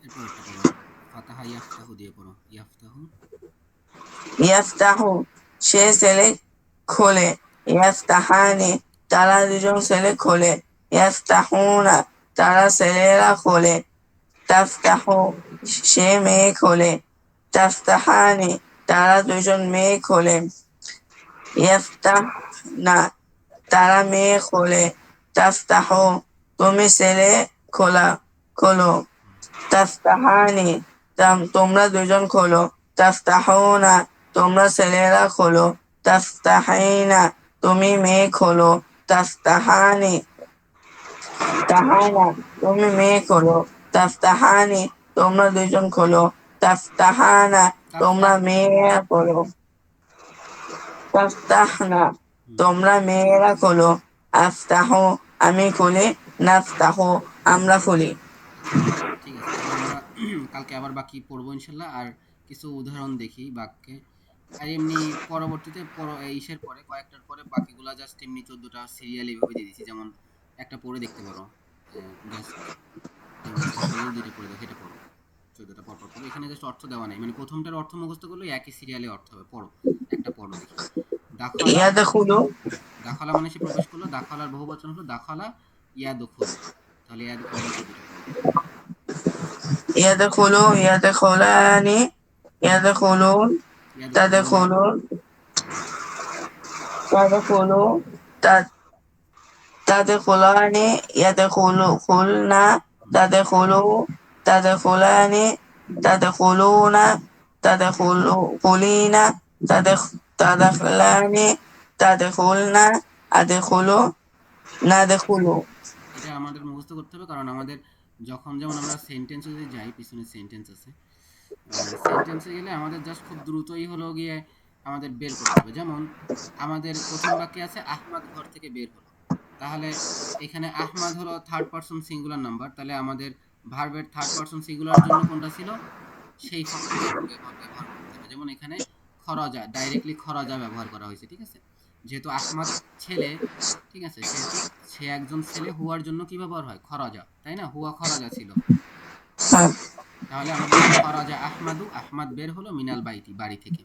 এরপর একটা পড়ো। ফাতাহা ইয়াফতাহু দিয়ে পড়ো। ইয়াফতাহু। ইয়াফতাহু সে ছেলে খোলে। ইয়াফতাহানি তারা দুজন ছেলে খোলে। ইয়াফতাহুনা, তারা ছেলেরা খোলে। তাফতাহু, সে মেয়ে খোলে। তাফতাহানি, তারা দুজন মেয়ে খোলে। ইয়াফতাহনা, তারা মেয়ে খোলে। তাফতাহু, তুমি ছেলে খোলো। তাফতাহানি, তোমরা দুজন খোলো। তাফতাহুনা, তোমরা ছেলেরা খোলো। তাফতাহিনা, তুমি মেয়ে খোলো। তাফতাহানি, তাহানা, তুমি মেয়ে খোলো। তাফতাহানি, তোমরা দুজন খোলো। তাফতাহানা, তোমরা মেয়েরা খোলো। তাফতাহনা, তোমরা মেয়েরা খোলো। আফতাহু, আমি খুলি। নাফতাহু, আমরা খুলি। ঠিক আছে, তাহলে আমরা কালকে আবার বাকি পড়বো ইনশাল্লাহ, আর কিছু উদাহরণ দেখি বাক্যে। আর এমনি পরবর্তীতে ইসের পরে কয়েকটার পরে বাকিগুলা জাস্ট এমনি 14টা সিরিয়াল এইভাবে দিয়ে দিচ্ছি, যেমন একটা পড়ে দেখতে পারো, জাস্ট মুখস্থ করলেও দুইটা পড়ে দেখো, এটা পড়ো 14টা পর পর পড়ো। এখানে জাস্ট অর্থ দেওয়া নেই, মানে প্রথমটার অর্থ মুখস্থ করলে একই সিরিয়ালে অর্থ হবে। পড়ো, একটা পড়ো দেখি। দাখলা, ইয়াদখুলু, দাখলা মানে সে প্রবেশ করলো, দাখলার বহু বচন হলো দাখলা ইয়াদখুলু, তাহলে ইয়াদখুলু 14টা পড়ো। ইয়াদখুলু, ইয়াদখুলানি, ইয়াদখুলুন, ইয়াদখুলুনা, তাদখুলুন, তাদখুলু, তাদখুলানি, খুলনা, তাদখুলু, তাদখুলানি, তাদখুলুনা, খুলিনা, তাদখলানি, তাদখুলনা, আদখুলু, নাদখুলু। এটা আমাদের মুখস্থ করতে হবে, কারণ আমাদের যখন, যেমন আমরা সেন্টেন্সে যদি যাই, পিছনে সেন্টেন্স আছে, সেন্টেন্সে গেলে আমাদের জাস্ট খুব দ্রুতই হলো গিয়ে আমাদের বের করতে হবে। যেমন আমাদের প্রথম বাক্যে আছে আহমাদ ঘর থেকে বের হলো, তাহলে এখানে আহমাদ হলো থার্ড পারসন সিঙ্গুলার নাম্বার, তাহলে আমাদের ভার্বের থার্ড পারসন সিঙ্গুলার জন্য কোনটা ছিল, সেই ফর্মটা ব্যবহার করতে হবে। যেমন এখানে খরজা, ডাইরেক্টলি খরজা ব্যবহার করা হয়েছে, ঠিক আছে। যেহেতু আহমাদ ছেলে, ঠিক আছে, সেহেতু সে একজন ছেলে, হুয়ার জন্য কি ব্যবহার হয়, খরজা, তাই না, হুয়া খরজা ছিল। হ্যাঁ, তাহলে আমরা বলবো খরাজা আহমাদু, আহমাদ বের হলো মিনাল বাইতি, বাড়ি থেকে।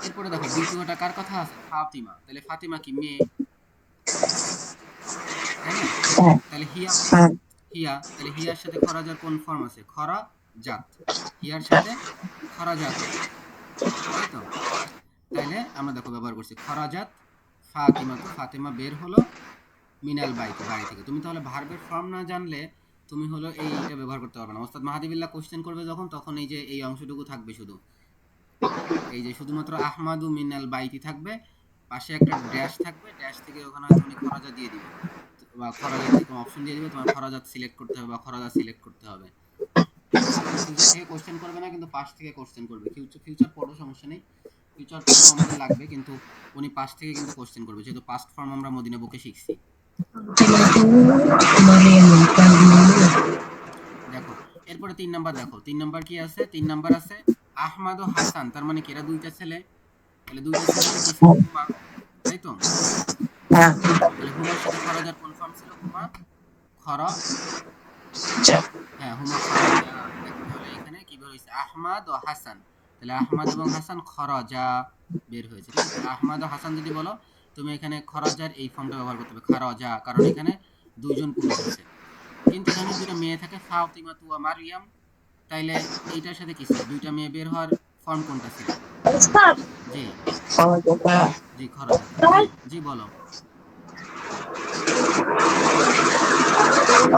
এরপরে দেখো দ্বিতীয়টা কার কথা আছে, ফাতিমা, তাহলে ফাতিমা কি মেয়ে, তাই না, হ্যাঁ, তাহলে হিয়া, হ্যাঁ, হিয়া, তাহলে হিয়ার সাথে খরাজার কোন ফর্ম আছে, খরা জাত, হিয়ার সাথে খরা জাত, তাই তো। তাইলে আমরা দেখো ব্যবহার করছি খরাজাত ফাতিমা, তো ফাতিমা বের হলো মিনাল বাইতি, বাড়ি থেকে। তুমি তাহলে ভার্বের ফর্ম না জানলে তুমি হলো এইটা ব্যবহার করতে পারবে না। ওস্তাদ মাহাদিবিল্লাহ কোশ্চেন করবে যখন, তখন এই যে এই অংশটুকু থাকবে শুধু, এই যে শুধুমাত্র আহমাদু মিনাল বাইতি থাকবে, পাশে একটা ড্যাশ থাকবে, ড্যাশ থেকে ওখানে হয়তো উনি খরাজা দিয়ে দিবে, বা খরাজা থেকে অপশন দিয়ে দিবে, তোমার খরাজাত সিলেক্ট করতে হবে বা খরাজা সিলেক্ট করতে হবে, ঠিক আছে। উনি ফিউচার থেকে কোশ্চেন করবে না, কিন্তু পাশ থেকে কোশ্চেন করবে। ফিউচার পড়ো, সমস্যা নেই, ফিউচার পড়ো, আমাদের লাগবে, কিন্তু উনি পাশ থেকে কিন্তু কোশ্চেন করবে, যেহেতু পাস্ট ফর্ম আমরা মদিনা বুকে শিখছি। দেখো এরপরে 3 নাম্বার, দেখো 3 নাম্বার কি আছে, 3 নাম্বার আছে আহমাদ ও হাসান, তার মানে কি এরা দুইটা ছেলে, তাহলে দুইটা ছেলেতে কি ছিল, হুমা, তাই তো। হ্যাঁ, তাহলে হুমার সাথে খরাজার কোন ফর্ম ছিল, হুমা খরা, হ্যাঁ হুমা খরাজা। দেখো তাহলে এখানে কি বের হয়েছে, আহমাদ ও হাসান, তাহলে আহমাদ এবং হাসান খরাজা বের হয়েছে, ঠিক আছে। আহমাদ ও হাসান যদি বলো, তুমি এখানে খরাজার এই ফর্মটা ব্যবহার করতে হবে, খরাজা, কারণ এখানে দুইজন পুরুষ আছে। কিন্তু এখানে দুটো মেয়ে থাকে, ফাতিমা তুয়া মারিয়াম, তাইলে এইটার সাথে কি ছিল, দুইটা মেয়ে বের হওয়ার ফর্ম কোনটা ছিল, ওস্তাদ, জি, খরচটা, জি খরাজাতা, জি জি বলো,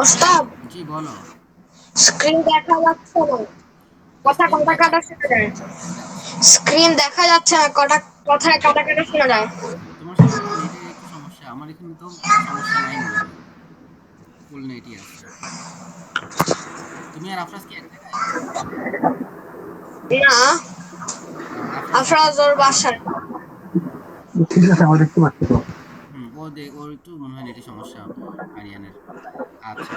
ওস্তাদ, জি বলো। স্ক্রিন দেখা যাচ্ছে না, কথা স্ক্রিন কাটা দেখা, কাটা শোনা যায়। আচ্ছা স্ক্রিন দেখা যাচ্ছে না, কথা কাটা কাটা শোনা যায়। তোমার সম্ভবত নেটের একটু সমস্যা, আমার এখানে তো সমস্যা নাই মনে হয়, ফুল নেটই আছে। তুমি আর আফরাজ কি এক জায়গায়, না, আফরাজ বাসায় আফরাজ ওর বাসায়। ঠিক আছে, আমরা দেখতে পাচ্ছি তো। ওর একটু মনে হয় নেটের সমস্যা, আরিয়ানের। আচ্ছা,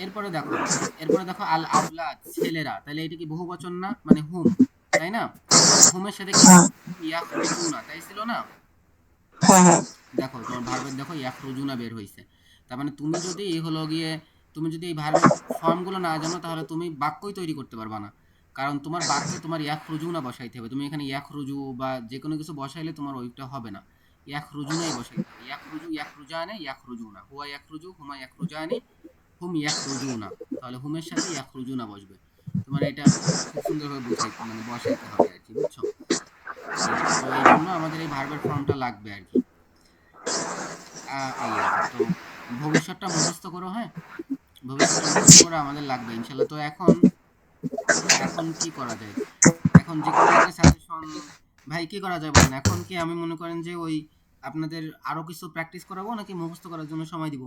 এরপরে দেখো, এরপরে দেখো আল আউলাদ, ছেলেরা, তাহলে এটা কি বহু বচন না, মানে হুম, তাই না। তো হুমের সাথে কি ছিল, হ্যাঁ, ইয়াখরুজুনা, তাই ছিল না। হ্যাঁ, হ্যাঁ, দেখো তোমার ভার্বের দেখো ইয়াখরুজুনা বের হইছে, তার মানে তুমি যদি এই হলো গিয়ে, তুমি যদি এই ভার্বের ফর্মগুলো না জানো, তাহলে তুমি বাক্যই তৈরি করতে পারবা না, কারণ তোমার বাক্যে তোমার ইয়াখরুজুনা বসাইতে হবে। তুমি এখানে ইয়াখরুজু বা যে কোনো কিছু বসাইলে তোমার ওইটা হবে না। ইয়াখরুজুনাই বসাইতে হবে। ইয়াখরুজু ইয়াখরুজানে ইয়াখরুজুনা, হুয়া ইয়াখরুজু হুমা ইয়াখরুজানে হুম ইয়াখরুজুনা, তাহলে হুমের সাথে ইয়াখরুজুনা বসবে। তোমার এটা খুব সুন্দরভাবে বুঝাইতে মানে বসাইতে হবে আর কি, বুঝছো? তো এই জন্য আমাদের এই ভার্বের ফর্মটা লাগবে আর কি। এই আর কি। তো ভবিষ্যৎটা মুখস্থ করো, হ্যাঁ, ভবিষ্যৎটা মুখস্থ করা আমাদের লাগবে ইনশাল্লাহ। তো এখন এখন কি করা যায়? এখন যে কোনো একটা সাজেশন ভাই, কি করা যায় বলেন? এখন কি আমি মনে করেন যে ওই আপনাদের আরো কিছু প্র্যাকটিস করাবো নাকি মুখস্থ করার জন্য সময় দিব?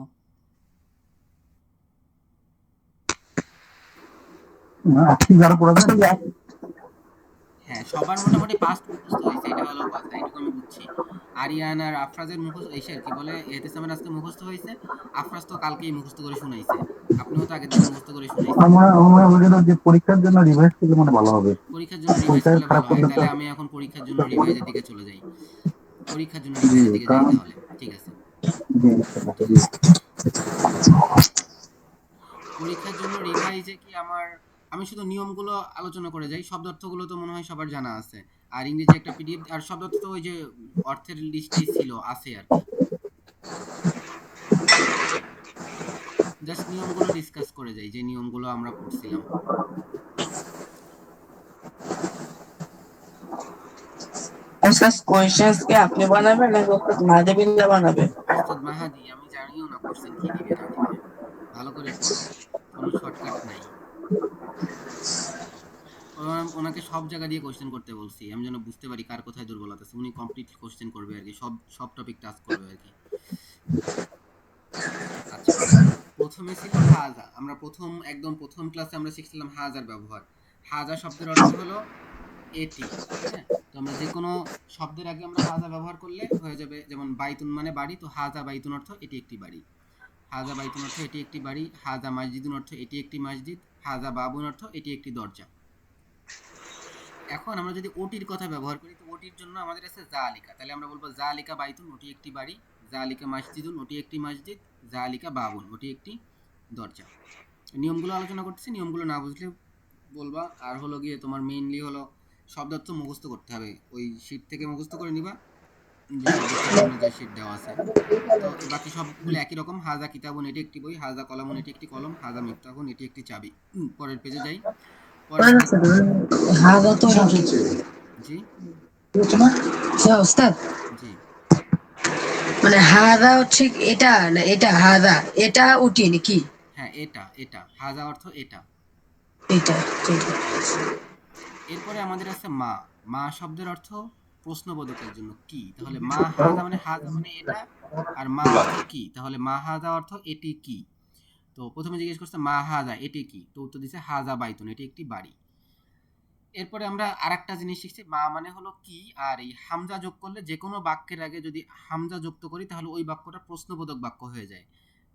আজকে যারা পড়াবেন হ্যাঁ, সবার মোটামুটি পাস্ট মুখস্থ হয়েছে, এটা হলো কথা, এটুকু আমি বুঝছি। আরিয়ান আর আফরাজের মুখস্থ এসে কি বলে এহতেসামের আজকে মুখস্থ হয়েছে, আফরাজ তো কালকেই মুখস্থ করে শুনাইছে, আপনিও তো আগের দিন মুখস্থ করে শুনাইছেন। আমার বলছিল যে পরীক্ষার জন্য রিভাইজ করলে মানে ভালো হবে। পরীক্ষার জন্য রিভাইজ পরীক্ষা করলে খারাপ ভালো হয়, করলে তো তাহলে আমি এখন পরীক্ষার জন্য রিভাইজের দিকে চলে যাই। পরীক্ষার জন্য রিভাইজের দিকে যাই কারণ তাহলে, ঠিক আছে। জি, ঠিক আছে, পরীক্ষার জন্য রিভাইজে কি আমার, আমি শুধু নিয়মগুলো আলোচনা করে যাই, শব্দার্থগুলো তো মনে হয় সবার জানা আছে। আর ইংরেজি একটা পিডিএফ, আর শব্দার্থ তো ওই যে অর্থের লিস্টেই ছিল, আছে আর কি। জাস্ট নিয়মগুলো ডিসকাস করে যাই, যে নিয়মগুলো আমরা পড়ছিলাম। স্যার কোয়েশ্চেন্স কি আপনি বানাবেন নাকি ওস্তাদ মাহদিবিল্লাহ বানাবে? ওস্তাদ মাহাদি, আমি জানিও না কোশ্চেন কি দিবে না দিবে, ভালো করে পড়ো, কোনো শর্টকাট নাই। ওনাকে সব জায়গা দিয়ে কোশ্চেন করতে বলছি, আমি যেন বুঝতে পারি কার কোথায় দুর্বলতা আছে। উনি কমপ্লিট কোশ্চেন করবে আর কি, সব সব টপিক টাচ করবে আর কি। আচ্ছা, প্রথমে ছিল হাজা। আমরা একদম প্রথম ক্লাসে আমরা শিখছিলাম হাজার ব্যবহার। হাজা শব্দের অর্থ হলো এটি, হ্যাঁ। তো আমরা যে কোনো শব্দের আগে আমরা হাজা ব্যবহার করলে হয়ে যাবে, যেমন বাইতুন মানে বাড়ি, তো হাজা বাইতুন অর্থ এটি একটি বাড়ি। হাজা বাইতুন অর্থ এটি একটি বাড়ি। হাজা মসজিদুন অর্থ এটি একটি মসজিদ। হাজা বাবুন অর্থ এটি একটি দরজা। এখন আমরা যদি ওটির কথা ব্যবহার করি, তো ওটির জন্য আমাদের আছে জালিকা, তাহলে আমরা বলবো জালিকা বাইতুন, ওটি একটি বাড়ি। জালিকা মসজিদুন, ওটি একটি মসজিদ। জালিকা বাবুন, ওটি একটি দরজা। নিয়মগুলো আলোচনা করতেছি, নিয়মগুলো না বুঝলে বলবা। আর হলো গিয়ে তোমার মেইনলি হলো শব্দার্থ মুখস্থ করতে হবে, ওই শীট থেকে মুখস্থ করে নিবা, যে শব্দার্থের জন্য যে শীট দেওয়া আছে। তো বাকি সবগুলো একই রকম। হাজা কিতাবুন, এটি একটি বই। হাজা কলামুন, এটি একটি কলম। হাজা মিফতাহুন, এটি একটি চাবি। পরের পেজে যাই। পরের পেজ। হাদা তো জি ওস্তাদ, জি মানে হাদা হচ্ছে এটা না, এটা হাদা, এটা উঠি নাকি? হ্যাঁ, এটা এটা হাজা অর্থ এটা। এটা ঠিক আচ্ছা, এরপরে আমাদের আছে মা। মা শব্দের অর্থ প্রশ্নবোধকের জন্য কি, তাহলে মা হাজা মানে হাজা মানে এটা, আর মা অর্থ কি, তাহলে মা হাজা অর্থ এটি কি। তো প্রথমে জিজ্ঞেস করছে মা হাজা, এটি কি, তো উত্তর দিছে হাজা বাইতুন, এটি একটি বাড়ি। এরপরে আমরা আরেকটা জিনিস শিখছি, মা মানে হলো কি, আর এই হামজা যোগ করলে যে কোনো বাক্যের আগে যদি হামজা যুক্ত করি তাহলে ওই বাক্যটা প্রশ্নবোধক বাক্য হয়ে যায়।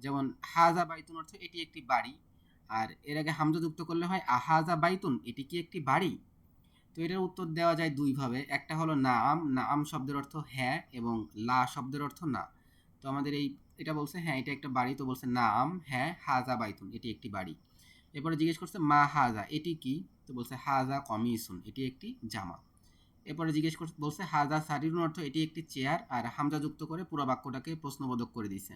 যেমন হাজা বাইতুন অর্থ এটি একটি বাড়ি, আর এর আগে হামজা যুক্ত করলে হয় আহাজা বাইতুন, এটি কি একটি বাড়ি। তো এটার উত্তর দেওয়া যায় দুইভাবে, একটা হলো নাম, নাম শব্দের অর্থ হ্যাঁ, এবং লা শব্দের অর্থ না। তো আমাদের এটা বলছে হ্যাঁ এটা একটা বাড়ি, তো বলছে নাম হ্যাঁ হাজা বাইতুন, এটি একটি বাড়ি। এরপরে জিজ্ঞেস করছে মা হাজা, এটি কি, তো বলছে হাজা কমিসুন, এটি একটি জামা। এরপরে জিজ্ঞেস করছে, বলছে হাজা সারিরুন অর্থ এটি একটি চেয়ার, আর হামজা যুক্ত করে পুরো বাক্যটাকে প্রশ্নবোধক করে দিছে।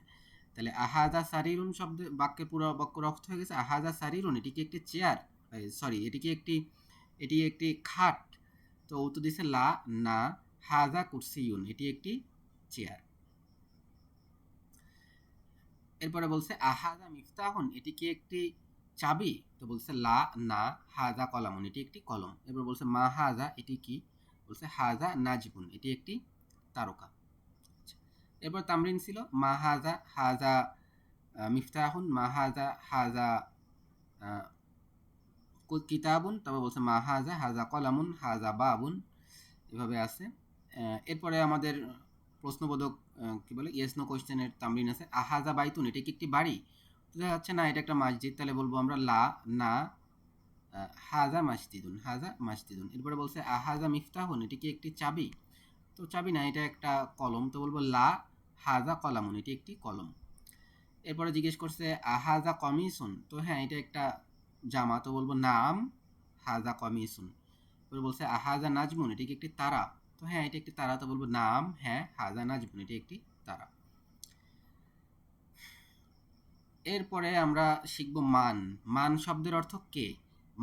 তাহলে আহাজা সারিরুন শব্দে বাক্যের পুরো বাক্যের অর্থ হয়ে গেছে আহাজা সারিরুন, এটি কি একটি চেয়ার, সরি এটি একটি খাট। তো উত্তর দিছে লা না, হাজা কুরসিউন, এটি একটি চেয়ার। এরপরে বলছে আহাজা মিফতাহুন, এটি কি একটি চাবি, তো বলছে লা না, হাজা কলামুন, এটি একটি কলম। এরপর বলছে মা হাজা, এটি কি, বলছে হাজা নাজিবুন, এটি একটি তারকা। এরপর তামরিন ছিল মা হাজা, হাজা মিফতাহুন, মা হাজা, হাজা কিতাবুন, তারপর বলছে মা হাজা, হাজা কলামুন, হাজা বাবুন, এভাবে আছে। এরপরে আমাদের প্রশ্নবোধক কি বলে ইয়েস নো কোয়েশ্চেনের তামরিন আছে। আহাজা বাইতুন, এটা কি একটি বাড়ি, দেখা যাচ্ছে না এটা একটা মসজিদ, তাহলে বলবো আমরা লা না, হাজা মাসজিদুন, হাজা মাসজিদুন। এরপরে বলছে আহাজা মিফতাহুন, এটি কি একটি চাবি, তো চাবি না এটা একটা কলম, তো বলবো লা হাজা কলামুন, এটি একটি কলম। এরপরে জিজ্ঞেস করছে আহাজা কমিসুন, তো হ্যাঁ এটা একটা জামা, তো বলবো নাম হাজা কমিসুন। এরপরে বলছে আহাজা নাজমুন, এটি কি একটি তারা, তো হ্যাঁ এটা একটি তারা, তো বলবো নাম, হ্যাঁ হাজা নাজমুন, এটি একটি তারা। এরপরে আমরা শিখব মান। মান শব্দের অর্থ কে।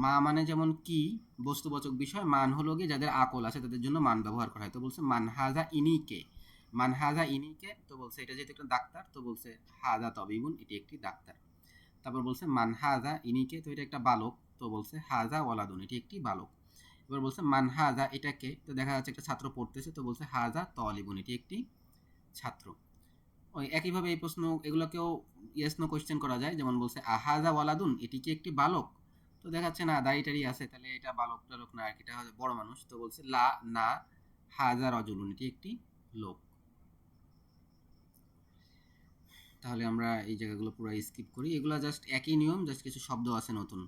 মা মানে যেমন কি, বস্তুবাচক বিষয়, মান হলো গিয়ে যাদের আকল আছে তাদের জন্য মান ব্যবহার করা হয়। তো বলছে মান হাজা ইনি কে, মান হাজা ইনি কে, তো বলছে এটা যেহেতু একটা ডাক্তার, তো বলছে হাজা তবিবুন, এটি একটি ডাক্তার। তারপর বলছে মান হাজা ইনি কে, তো এটা একটা বালক, তো বলছে হাজা ওয়ালাদুন, এটি একটি বালক। এবার বলছে মান হাজা এটাকে, তো দেখা যাচ্ছে একটা ছাত্র পড়তেছে, তো বলছে হাজা তলিবুন, এটি একটি ছাত্র। ওই একইভাবে এই প্রশ্ন এগুলোকেও ইয়েস নো কোয়েশ্চেন করা যায়, যেমন বলছে আহাজা ওয়ালাদুন, এটি কি একটি বালক, তো দেখাচ্ছে না দাড়িটারি আছে, তাহলে এটা বালক টালক না, আর কি এটা হচ্ছে বড় মানুষ, তো বলছে লা না হাজা রজুলুন, এটি একটি লোক। তাহলে আমরা এই জায়গাগুলো পুরো স্কিপ করি, এগুলো জাস্ট একই নিয়ম, জাস্ট কিছু শব্দ আছে নতুন।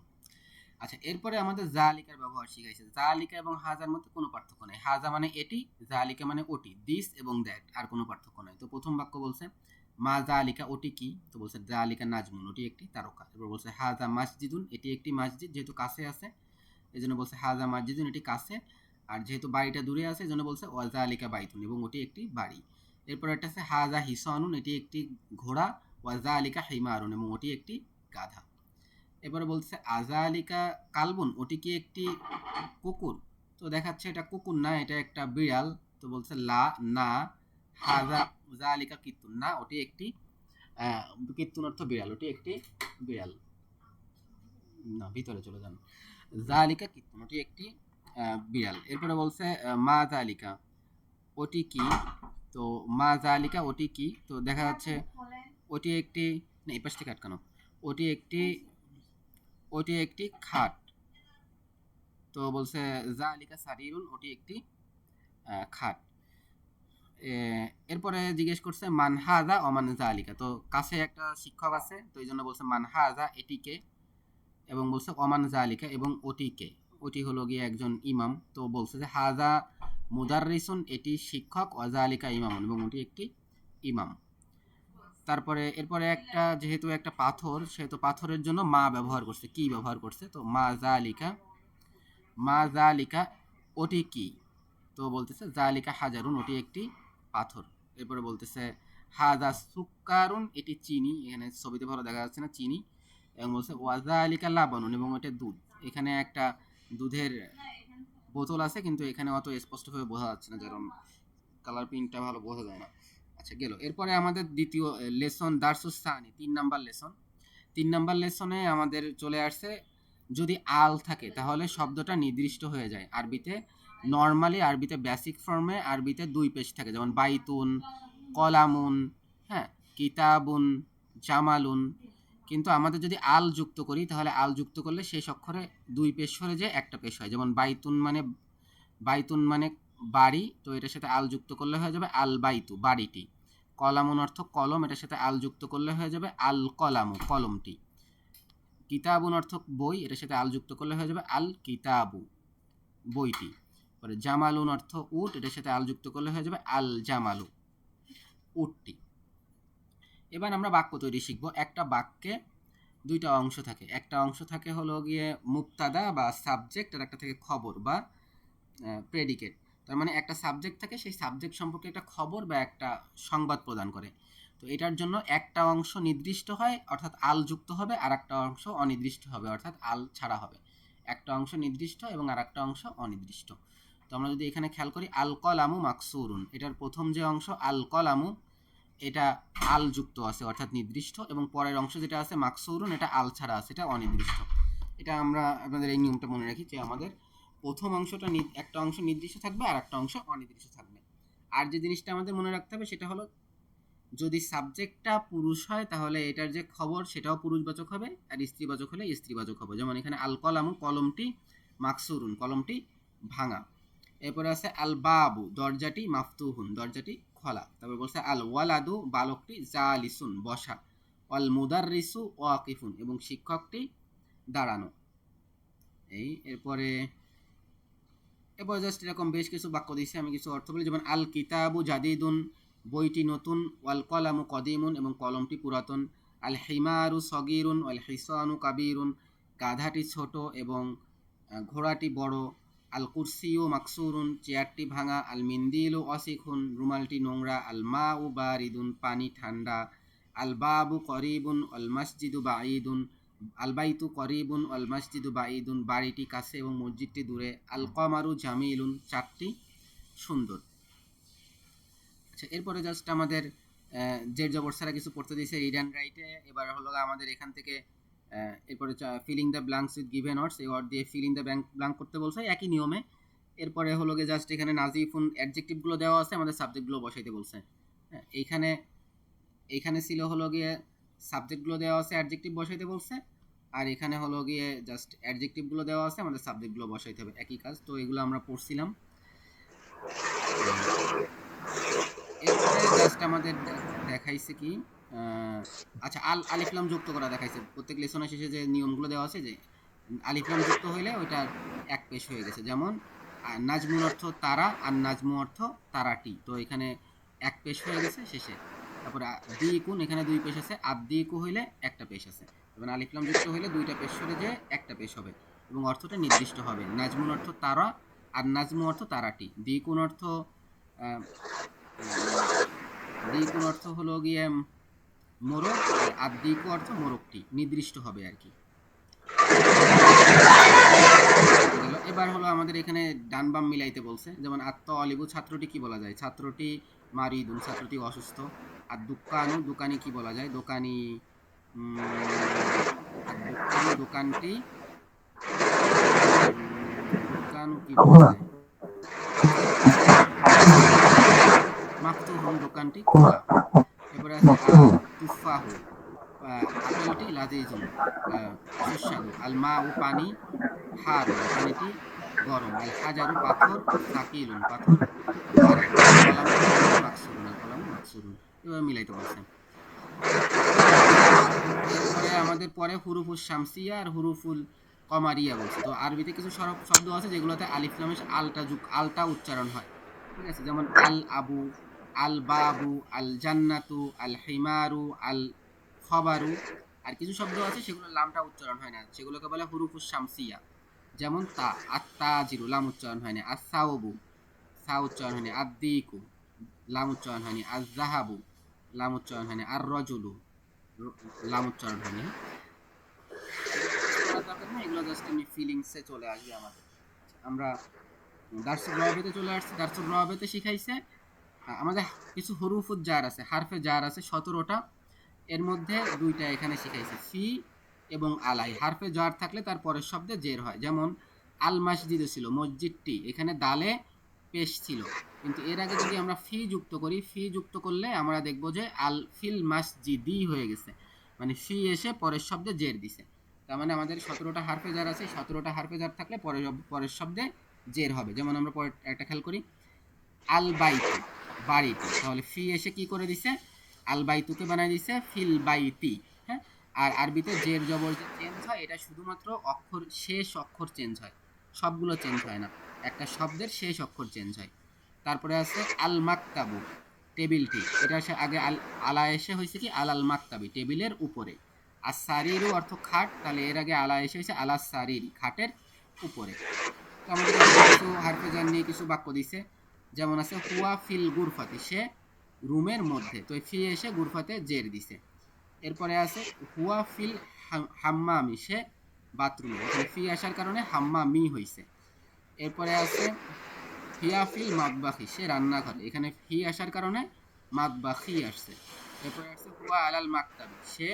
আচ্ছা এরপরে আমাদের জালিকার ব্যবহার শিখাইছে। জালিকা এবং হাজার মধ্যে কোনো পার্থক্য নেই, হাজা মানে এটি, জালিকা মানে ওটি, দিস এবং দ্যাট, আর কোনো পার্থক্য নাই। তো প্রথম বাক্য বলছে মা জালিকা, ওটি কি, তো বলছে জালিকা নাজমুন, ওটি একটি তারকা। এবার বলছে হাজা মসজিদুন, এটি একটি মসজিদ, যেহেতু কাছে আছে এই জন্য বলছে হাজা মসজিদুন, এটি কাছে, আর যেহেতু বাড়িটা দূরে আছে এই জন্য বলছে ওয়া জালিকা বাইতুন, এবং ওটি একটি বাড়ি। এরপর একটা আছে হাজা হিসানুন, এটি একটি ঘোড়া, ওয়া জালিকা হিমারুন, এবং ওটি একটি গাধা। এবারে বলছে আজালিকা কালবুন, ওটি কি একটি কুকুর, তো দেখাচ্ছে এটা কুকুর না, এটা একটা বিড়াল, তো বলছে লা না হাজা জালিকা কিত্তুন, না ওটি একটি কিত্তুন অর্থ বিড়াল, ওটি একটি বিড়াল। না ভিতরে চলে যান, জালিকা কিত্তুন, ওটি একটি বিড়াল। এরপরে বলছে মা জালিকা, ওটি কি, তো মা জালিকা ওটি কি, তো দেখা যাচ্ছে ওটি একটি, না এই পাশ থেকে আটকানো, ওটি একটি, ওটি একটি খাট, তো বলছে জালিকা সারিরুন, ওটি একটি খাট। এরপরে জিজ্ঞেস করছে মান হাজা অমান জালিকা, তো কাছে একটা শিক্ষক আছে, তো এই জন্য বলছে মান হাজা এটিকে, এবং বলছে অমান জালিকা, এবং ওটিকে, ওটি হলো গিয়ে একজন ইমাম, তো বলছে যে হাজা মুদাররিসুন, এটি শিক্ষক, ওয়াজালিকা ইমামুন, এবং ওটি একটি ইমাম। তারপরে এরপরে একটা যেহেতু একটা পাথর, সেহেতু পাথরের জন্য মা ব্যবহার করছে, কি ব্যবহার করছে, তো মা জালিকা, মা জালিকা ওটি কি, তো বলতেছে জালিকা হাজারুন, ওটি একটি পাথর। এরপরে বলতেছে হাজা সুক্কারুন, এটি চিনি, এখানে ছবিতে ভালো দেখা যাচ্ছে না চিনি, এবং বলছে ওয়াজালিকা লাবানুন, এবং ওটা দুধ। এখানে একটা দুধের বোতল আছে, কিন্তু এখানে অত স্পষ্টভাবে বোঝা যাচ্ছে না, যেমন কালার প্রিন্টটা ভালো বোঝা যায় না। আচ্ছা গেল। এরপরে আমাদের দ্বিতীয় লেসন দার্সুস সানি, 3 নাম্বার লেসন। 3 নাম্বার লেসনে আমাদের চলে আসছে যদি আল থাকে তাহলে শব্দটা নির্দিষ্ট হয়ে যায়। আরবিতে নর্মালি, আরবিতে বেসিক ফর্মে আরবিতে 2 পেশ থাকে, যেমন বাইতুন, কলামুন, হ্যাঁ কিতাবুন, জামালুন। কিন্তু আমাদের যদি আল যুক্ত করি তাহলে আল যুক্ত করলে শেষ অক্ষরে 2 পেশ হয়ে যায়, একটা পেশ হয়। যেমন বাইতুন মানে, বাইতুন মানে বাড়ি, তো এটার সাথে আল যুক্ত করলে হয়ে যাবে আল বাইতু, বাড়িটি। কলামুন অর্থ কলম, এটার সাথে আল যুক্ত করলে হয়ে যাবে আল কলামু, কলমটি। কিতাবুন অর্থ বই, এটার সাথে আল যুক্ত করলে হয়ে যাবে আল কিতাবু, বইটি। পরে জামালুন অর্থ উট, এটার সাথে আল যুক্ত করলে হয়ে যাবে আল জামালু, উটটি। এবার আমরা বাক্য তৈরি শিখব। একটা বাক্যে 2টা অংশ থাকে, একটা অংশ থাকে হলো গিয়ে মুক্তাদা বা সাবজেক্ট, আর একটা থাকে খবর বা প্রেডিকেট। তার মানে একটা সাবজেক্ট থাকে, সেই সাবজেক্ট সম্পর্কে একটা খবর বা একটা সংবাদ প্রদান করে। তো এটার জন্য একটা অংশ নির্দিষ্ট হয় অর্থাৎ আল যুক্ত হবে, আর একটা অংশ অনির্দিষ্ট হবে অর্থাৎ আল ছাড়া হবে। একটা অংশ নির্দিষ্ট এবং আর একটা অংশ অনির্দিষ্ট। তো আমরা যদি এখানে খেয়াল করি আল কলামু মাকসুরুন, এটার প্রথম যে অংশ আল কলামু, এটা আল যুক্ত আছে অর্থাৎ নির্দিষ্ট, এবং পরের অংশ যেটা আছে মাকসুরুন, এটা আল ছাড়া আছে, এটা অনির্দিষ্ট। এটা আমরা আপনাদের এই নিয়মটা মনে রাখি যে আমাদের প্রথম অংশটা একটা অংশ নির্দিষ্ট থাকবে আর একটা অংশ অনির্দিষ্ট থাকবে। আর যে জিনিসটা আমাদের মনে রাখতে হবে সেটা হলো যদি সাবজেক্টটা পুরুষ হয় তাহলে এটার যে খবর সেটাও পুরুষবাচক হবে, আর স্ত্রীবাচক হলে স্ত্রীবাচক হবে। যেমন এখানে আল কলামু, কলমটি, মাকসুরুন, কলমটি ভাঙা। এরপরে আছে আল বাবু, দরজাটি, মাফতুহুন, দরজাটি খোলা। তারপর বলছে আল ওয়ালাদু, বালকটি, জালিসুন, বসা। আল মুদাররিসু ওয়াকিফুন, এবং শিক্ষকটি দাঁড়ানো। এরপরে জাস্ট এরকম বেশ কিছু বাক্য দিয়েছে, আমি কিছু অর্থ বলি। যেমন আল কিতাবু জাদিদুন, বইটি নতুন। ওয়াল কলামু কদিমুন, এবং কলমটি পুরাতন। আল হিমারু সগিরুন, ওয়াল হিসানু কাবিরুন, গাধাটি ছোট এবং ঘোড়াটি বড়। আল কুরসিউ মাকসুরুন, চেয়ারটি ভাঙা। আল মিন্দিলু অসিখুন, রুমালটি নোংরা। আল মাউ বারিদুন, পানি ঠান্ডা। আল বাবু করিবুন অল মসজিদু বাঈদুন, আল বাইতু করিবুন অল মসজিদু বাঈদুন, বাড়িটি কাছে এবং মসজিদটি দূরে। আল কমারু জামিলুন, চাঁদটি সুন্দর। আচ্ছা, এরপরে জাস্ট আমাদের জের জবর ছাড়া কিছু পড়তে দিয়েছে রিড অ্যান্ড রাইটে। এবার হলো আমাদের এখান থেকে এরপরে filling the blanks with given words, এই ওয়ার্ড দিয়ে ফিলিং দ্য ব্ল্যাঙ্ক করতে বলছে একই নিয়মে। এরপরে হলো জাস্ট এখানে নাজিফুন অ্যাডজেক্টিভগুলো দেওয়া আছে, আমাদের সাবজেক্টগুলো বসাইতে বলছে। হ্যাঁ, এইখানে ছিল হলো গিয়ে সাবজেক্টগুলো দেওয়া আছে, অ্যাডজেক্টিভ বসাইতে বলছে। আর এখানে হলো গিয়ে জাস্ট অ্যাডজেক্টিভগুলো দেওয়া আছে, আমাদের সাবজেক্টগুলো বসাইতে হবে, একই কাজ। তো এগুলো আমরা পড়ছিলাম। এরপরে জাস্ট আমাদের দেখাইছে কি, আচ্ছা আলিফ লাম যুক্ত করা দেখাইছে। প্রত্যেক লেসনের শেষে যে নিয়মগুলো দেওয়া আছে, যে আলিফ লাম যুক্ত হইলে ওইটা এক পেশ হয়ে গেছে। যেমন নাজমুন অর্থ তারা, আর নাজমু অর্থ তারাটি, তো এখানে এক পেশ হয়ে গেছে শেষে। তারপরে দিকুন, এখানে দুই পেশ আছে। আদিকু হইলে একটা পেশ আছে। এবং আলিফ লাম যুক্ত হইলে দুইটা পেশ সরে যে একটা পেশ হবে এবং অর্থটা নির্দিষ্ট হবে। নাজমুন অর্থ তারা, আর নাজমু অর্থ তারাটি। দিকুন অর্থ দিকুন অর্থ হলো গিয়ে মোরগ, আর আদিকু অর্থ মোরগটি, নির্দিষ্ট হবে আর কি। এবার হলো আমাদের এখানে ডান বাম মিলাইতে বলছে। যেমন আত্ম ছাত্রটি কি বলা যায়? ছাত্রটি মারিদুন, ছাত্রটি অসুস্থ। আর দোকানু, দোকানি কি বলা যায়? দোকানি দোকানটি দোকানু কি বলা যায়? মাফতুহুন, দোকানটি খোলা। এবারে আছে তুফাহু, আপেলটি লাজিজুন, সুস্বাদু। আল মাউ, পানি হারুন, পানিটি গরম। আল হাজারু, পাথর সাকিলুন, পাথর ভারী। কলামু মাকসুরুন, আল কলামু মাকসুরুন। এবার মিলাইতে বলছেন। এরপরে আমাদের পরে হুরুফুল শামসিয়া আর হুরুফুল কমারিয়া বলছে। তো আরবিতে কিছু শব্দ আছে যেগুলোতে আলিফ লামের আলটা উচ্চারণ হয়, ঠিক আছে? যেমন আল আবু, আল বাবু, আল জান্নাতু, আল হিমারু, আল খবারু। আর কিছু শব্দ আছে সেগুলো লামটা উচ্চারণ হয় না, সেগুলোকে বলে হুরুফুস শামসিয়া। যেমন তা, আত্তাজিরু, লাম উচ্চারণ হয় না। আসাউবু, সা উচ্চারণ হয় না। আদ্দিকু, লাম উচ্চারণ হয় না। আজ-জাহাবু, লাম উচ্চারণ হয় না। আর রজুলু, লাম উচ্চারণ হয় না। এগুলো জাস্ট এমনি ফিলিংসে চলে আসবে আমাদের। আমরা দারসুর রওয়াবেতে চলে আসছি। দারসুর রওয়াবেতে শিখাইছে আমাদের কিছু হুরুফুজ জার আছে, হারফে জার আছে 17টা। এর মধ্যে দুইটা এখানে শিখাইছে, ফি এবং আলাই। হারফে জার থাকলে তার পরের শব্দে জের হয়। যেমন আল মসজিদ ছিল, মসজিদটি, এখানে দালে পেশ ছিল। কিন্তু এর আগে যদি আমরা ফি যুক্ত করি, ফি যুক্ত করলে আমরা দেখব যে আল ফিল মসজিদি হয়ে গেছে, মানে ফি এসে পরের শব্দে জের দিছে। তার মানে আমাদের 17টা হারফে জার আছে, 17টা হারফে জার থাকলে পরের শব্দে জের হবে। যেমন আমরা পরে একটা খেয়াল করি, আল বাইতু, বাড়িটি, তাহলে ফি এসে কি করে দিছে? আল বাইতুকে বানাই দিছে ফিল বাইতি। হ্যাঁ, আর আরবিতে জের জবর যে চেঞ্জ হয়, এটা শুধুমাত্র শেষ অক্ষর চেঞ্জ হয়, সবগুলো চেঞ্জ হয় না, একটা শব্দের শেষ অক্ষর চেঞ্জ হয়। তারপরে আছে আল মাকতাবু, টেবিলটি, এটা আগে আলা এসে হয়েছে কি আল মাকতাবি, টেবিলের উপরে। আর সারিরু অর্থ খাট, তাহলে এর আগে আলা এসে হয়েছে আলা সারির, খাটের উপরে। তো আমাদের কিছু হারফে জার নিয়ে কিছু বাক্য দিছে। যেমন আছে হুয়া ফিল গুরফাতি, সে রুমের মধ্যে, তো ফি এসে গুরফাতে জের দিছে। এরপরে আছে হুয়া ফিল হাম্মামি, সে বাথরুমে, এখানে ফি আসার কারণে হাম্মামি হইছে। এরপরে আছে হিয়া ফিল মাতবাখি, সে রান্নাঘরে, এখানে ফি আসার কারণে মাতবাখি আসছে। এরপরে আছে হুয়া আলাল মাকতাবি, সে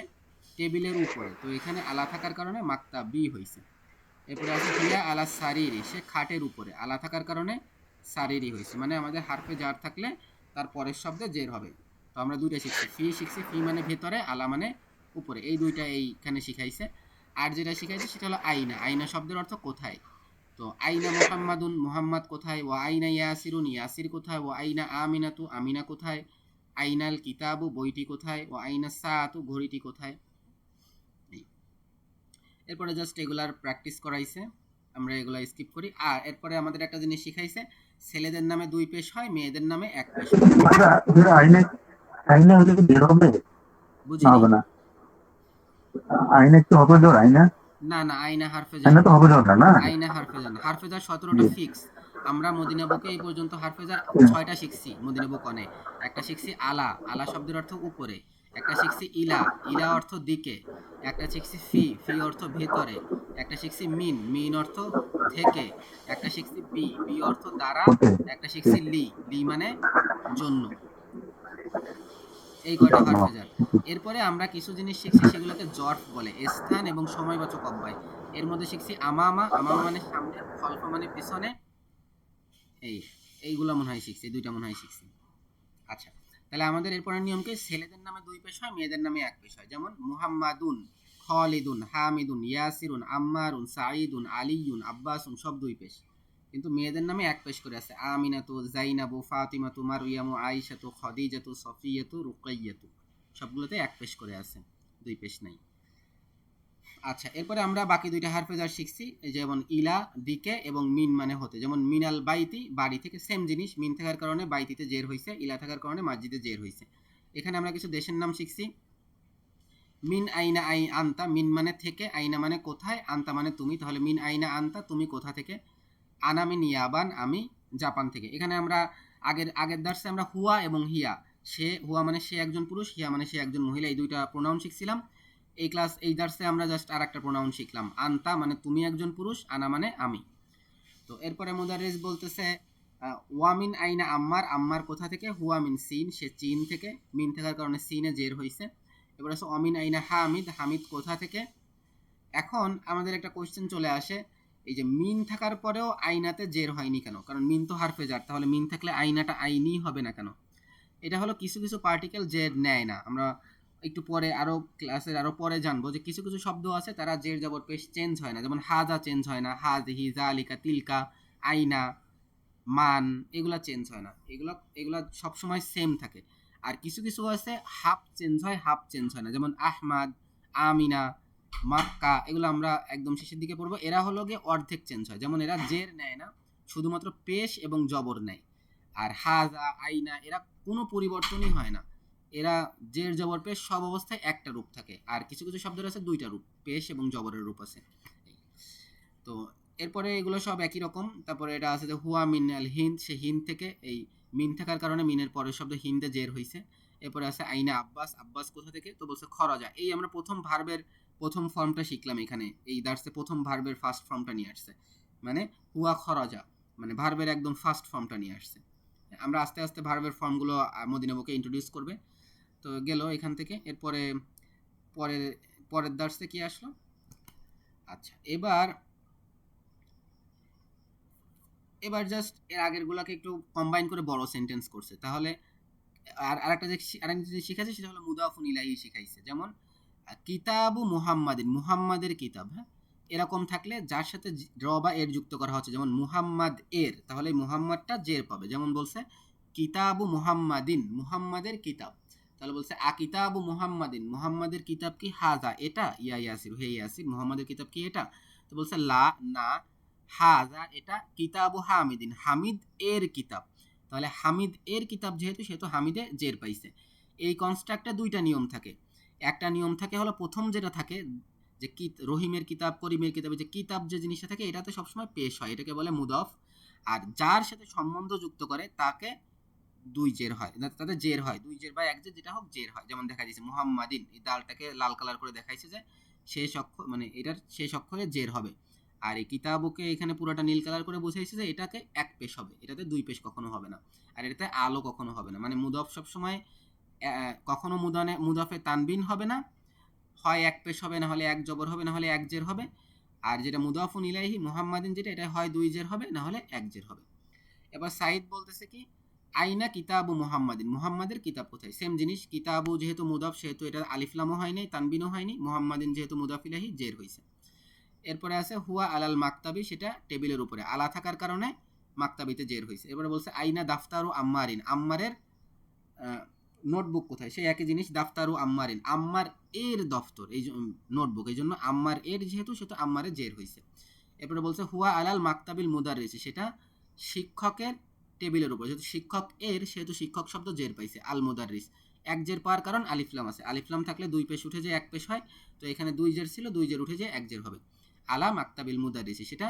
টেবিলের উপরে, তো এখানে আলা থাকার কারণে মাকতাবি হইছে। এরপরে আছে হিয়া আলা সারিরি, সে খাটের উপরে, আলা থাকার কারণে সারিরি হয়েছে। মানে আমাদের হারফে জার থাকলে তার পরের শব্দে জের হবে। তো আমরা দুইটা শিখছি, শিখছি, ফি মানে ভেতরে, আলা মানে উপরে, এই দুইটা এইখানে শিখাইছে। আর যেটা শিখাইছে সেটা হলো আইনা। আইনা শব্দের অর্থ কোথায়। তো আইনা মুহাম্মাদুন, মুহাম্মাদ কোথায়। ও আইনা ইয়াসিরুন, ইয়াসির কোথায়। ও আইনা আমিনাতু, আমিনা কোথায়। আইনাল কিতাবু, বইটি কোথায়। ও আইনা সাআতু, ঘড়িটি কোথায়। এরপরে জাস্ট এগুলার প্র্যাকটিস করাইছে, আমরা এগুলা স্কিপ করি। আর এরপরে আমাদের একটা জিনিস শিখাইছে, ছেলেদের নামে 2 পেশ হয়, মেয়েদের নামে 1 পেশ হয়। আইনা হলে কি বের হবে? বুঝিনি। হবে না, আইনা একটু হবে, আইনা না না, আইনা হারফে আইনা জার তো না। হবে দরকার না। আইনা হারফে জার না, হারফে জার 17টা ফিক্স। আমরা মদিনা বুকে এই পর্যন্ত হারফে জার 6টা শিখছি মদিনা বুক অনে। একটা শিখছি আলা, আলা শব্দের অর্থ উপরে। একটা শিখছি ইলা, ইলা অর্থ দিকে। একটা শিখছি ফি, ফি অর্থ ভেতরে। একটা শিখছি মিন, মিন অর্থ থেকে। একটা শিখছি বি, বি অর্থ দ্বারা। ওকে, একটা শিখছি লি, লি মানে জন্য। এই কয়টা জন্ম। হারফেজার। এরপরে আমরা কিছু জিনিস শিখছি, সেগুলোকে জর্ফ বলে, স্থান এবং সময়বাচক অব্যয়। এর মধ্যে শিখছি আমামা, আমামা মানে সামনে, খলফা মানে পিছনে। এই এইগুলো মনে হয় শিখছি, দুইটা মনে হয় শিখছি। আচ্ছা, তাহলে আমাদের এরপরের নিয়ম কি, ছেলেদের নামে 2 পেশ হয়, মেয়েদের নামে 1 পেশ হয়। যেমন মুহাম্মাদুন, খালিদুন, হামিদুন, ইয়াসিরুন, আম্মারুন, সাঈদুন, আলিয়ুন, আব্বাসুন সব 2 পেশ। কিন্তু মেয়েদের নামে 1 পেশ করে আছে, আমিনাতু, জাইনাবু, ফাতিমাতু, মারইয়ামু, আয়েশাতু, খাদিজাতু, সফিয়াতু, রুকাইয়াতু সবগুলোতে 1 পেশ করে আছে, 2 পেশ নাই। আচ্ছা, এরপরে আমরা বাকি 2টা হারফেজার শিখছি, যেমন ইলা দিকে এবং মিন মানে হতে। যেমন মিনাল বাইতি, বাড়ি থেকে, সেম জিনিস, মিন থাকার কারণে বাইতিতে জের হইছে, ইলা থাকার কারণে মসজিদে জের হইছে। এখানে আমরা কিছু দেশের নাম শিখছি। মিন আইনা আই আনতা, মিন মানে থেকে, আইনা মানে কোথায়, আনতা মানে তুমি। তাহলে মিন আইনা আনতা, তুমি কোথা থেকে। আনা মিন ইয়াবান, আমি জাপান থেকে। এখানে আমরা আগের আগের দার্সে আমরা হুয়া এবং হিয়া, সে হুয়া মানে সে একজন পুরুষ, হিয়া মানে সে একজন মহিলা, এই 2টা প্রোনাউন শিখছিলাম। এই দার্সে আমরা জাস্ট আরেকটা প্রোনাউন শিখলাম, আনতা মানে তুমি একজন পুরুষ, আনা মানে আমি। তো এরপরে মুদারিস বলতেছে ওয়ামিন আইনা আম্মার, আম্মার কোথা থেকে, হুয়া মিন সিন, সে চীন থেকে, মিন থাকার কারণে সিনে জের হইছে। এবার আছে অমিন আইনা হামিদ, হামিদ কোথা থেকে। এখন আমাদের একটা কোশ্চেন চলে আসে, এই যে মিন থাকার পরেও আইনাতে জের হয়নি কেন? কারণ মিন তো হারফে জার, তাহলে মিন থাকলে আইনাটা আইনি হবে না কেন? এটা হলো কিছু কিছু পার্টিকেল জের নেয় না। আমরা একটু পরে আরো ক্লাসের আরো পরে জানবো যে কিছু কিছু শব্দ আছে তারা জের জবর পেশ চেঞ্জ হয় না। যেমন হাজা চেঞ্জ হয় না, হাজহি, জালিকা, তিলকা, আইনা, মান, এগুলা চেঞ্জ হয় না। এগুলা এগুলা সবসময় সেম থাকে। আর কিছু কিছু আছে হাফ চেঞ্জ হয়, হাফ চেঞ্জ হয় না। যেমন আহমাদ, আমিনা, মাক্কা, এগুলো আমরা একদম শেষের দিকে পড়বো। এরা হলো গিয়ে অর্ধেক চেঞ্জ হয়। যেমন এরা জের নেয় না, শুধুমাত্র পেশ এবং জবর নেয়। আর হাজা, আইনা এরা কোনো পরিবর্তনই হয় না। এরা জের জবর পেশ সব অবস্থায় একটা রূপ থাকে। আর কিছু কিছু শব্দের আছে 2টা রূপ, পেশ এবং জবরের রূপ আছে। তো এরপরে এগুলো সব একই রকম। তারপরে এটা আছে যে হুয়া মিন আল হিন্দ, সে হিন্দ থেকে, এই মিন থাকার কারণে মিনের পরের শব্দ হিন্দে জের হইছে। এরপরে আছে আইনা আব্বাস, আব্বাস কোথা থেকে, তো বলছে খরজা। এই আমরা প্রথম ভার্বের প্রথম ফর্মটা শিখলাম এখানে, এই দার্সে প্রথম ভার্বের ফার্স্ট ফর্মটা নিয়ে আসছে, মানে হুয়া খরজা, মানে ভার্বের একদম ফার্স্ট ফর্মটা নিয়ে আসছে। আমরা আস্তে আস্তে ভার্বের ফর্মগুলো মদিনা বুকে ইন্ট্রোডিউস করবে। তো গেল এখান থেকে। এরপরে পরের পরের দার্সে কি আসলো? আচ্ছা, এবার এবার জাস্ট এর আগেরগুলোকে একটু কম্বাইন করে বড় সেন্টেন্স করছে। তাহলে আরেকটা জিনিস শিখাইছে, সেটা হলো মুদাফুন ইলাইহি শিখাইছে। যেমন কিতাবু মুহাম্মাদিন, মুহাম্মাদের কিতাব, হ্যাঁ, এরকম থাকলে যার সাথে র বা এর যুক্ত করা হচ্ছে, যেমন মুহাম্মাদ এর, তাহলে মুহাম্মাদটা জের পাবে। যেমন বলছে কিতাবু মুহাম্মাদিন, মুহাম্মাদের কিতাব, তাহলে বলছে আ কিতাবু মুহাম্মাদিন, মুহাম্মাদের কিতাব কি, হাজা এটা, ইয়া ইয়াসির, হে ইয়াসির, মুহাম্মাদের কিতাব কি এটা? তো বলছে লা না, হাজা এটা, কিতাবু হামিদিন, হামিদ এর কিতাব। তাহলে হামিদ এর কিতাব যেহেতু, সেহেতু হামিদে জের পাইছে। এই কনস্ট্রাক্টে 2টা নিয়ম থাকে। একটা নিয়ম থাকে হলো প্রথম যেটা থাকে, যে কি রহিমের কিতাব, করিমের কিতাবে যে কিতাব যে জিনিসটা থাকে, এটাতে সবসময় পেশ হয়, এটাকে বলে মুদফ। আর যার সাথে সম্বন্ধ যুক্ত করে তাকে 2 জের হয়, তাতে জের হয় 2 জের বা 1 জের, যেটা হোক জের হয়। যেমন দেখা যাচ্ছে মুহাম্মাদিন, এই দালটাকে লাল কালার করে দেখাইছে যে শেষ অক্ষর, মানে এটার শেষ অক্ষরে জের হবে। আর এই কিতাবকে এখানে পুরোটা নীল কালার করে বুঝাইছে যে এটাকে 1 পেশ হবে, এটাতে 2 পেশ কখনো হবে না। আর এটাতে আলো কখনো হবে না। মানে মুদফ সবসময় কখনো মুদাফে তানবিন হবে না, হয় 1 পেশ হবে, না হলে 1 জবর হবে, না হলে 1 জের হবে। আর যেটা মুদাফুন ইলাইহি মুহাম্মাদিন, যেটা এটা হয় 2 জের হবে, না হলে 1 জের হবে। এবার সাইদ বলতেছে কি, আইনা কিতাবু মুহাম্মাদিন, মুহাম্মাদের কিতাব কোথায়? সেম জিনিস, কিতাবু যেহেতু মুদাফ, সেহেতু এটা আলিফলামও হয় নাই, তানবিনও হয়নি। মুহাম্মাদিন যেহেতু মুদাফ ইলাইহি, জের হইছে। এরপরে আছে হুয়া আলাল মাকতাবি, সেটা টেবিলের উপরে, আলা থাকার কারণে মাকতাবিতে জের হইছে। এবারে বলছে আইনা দাফতারু আম্মারিন, আম্মারের নোটবুক কোথায়? সেই একই জিনিস, দাফতারু আম্মারিন, আম্মার এর দফতর, এই নোটবুক, এই জন্য আম্মার এর যেহেতু, সেহেতু আম্মারে জের হইছে। এরপরে বলছে হুয়া আলাল মাকতাবিল মুদারিস, সেটা শিক্ষকের টেবিলের উপর, যেহেতু শিক্ষক এর, সেহেতু শিক্ষক শব্দ জের পাইছে, আল মুদারিস। এক জের পাওয়ার কারণ আলিফলাম আছে, আলিফলাম থাকলে দুই পেশ উঠে যায় এক পেশ হয়, তো এখানে দুই জের ছিল, দুই জের উঠে যায় এক জের হবে। আলা মাক্তাবিল মুদারিসি, সেটা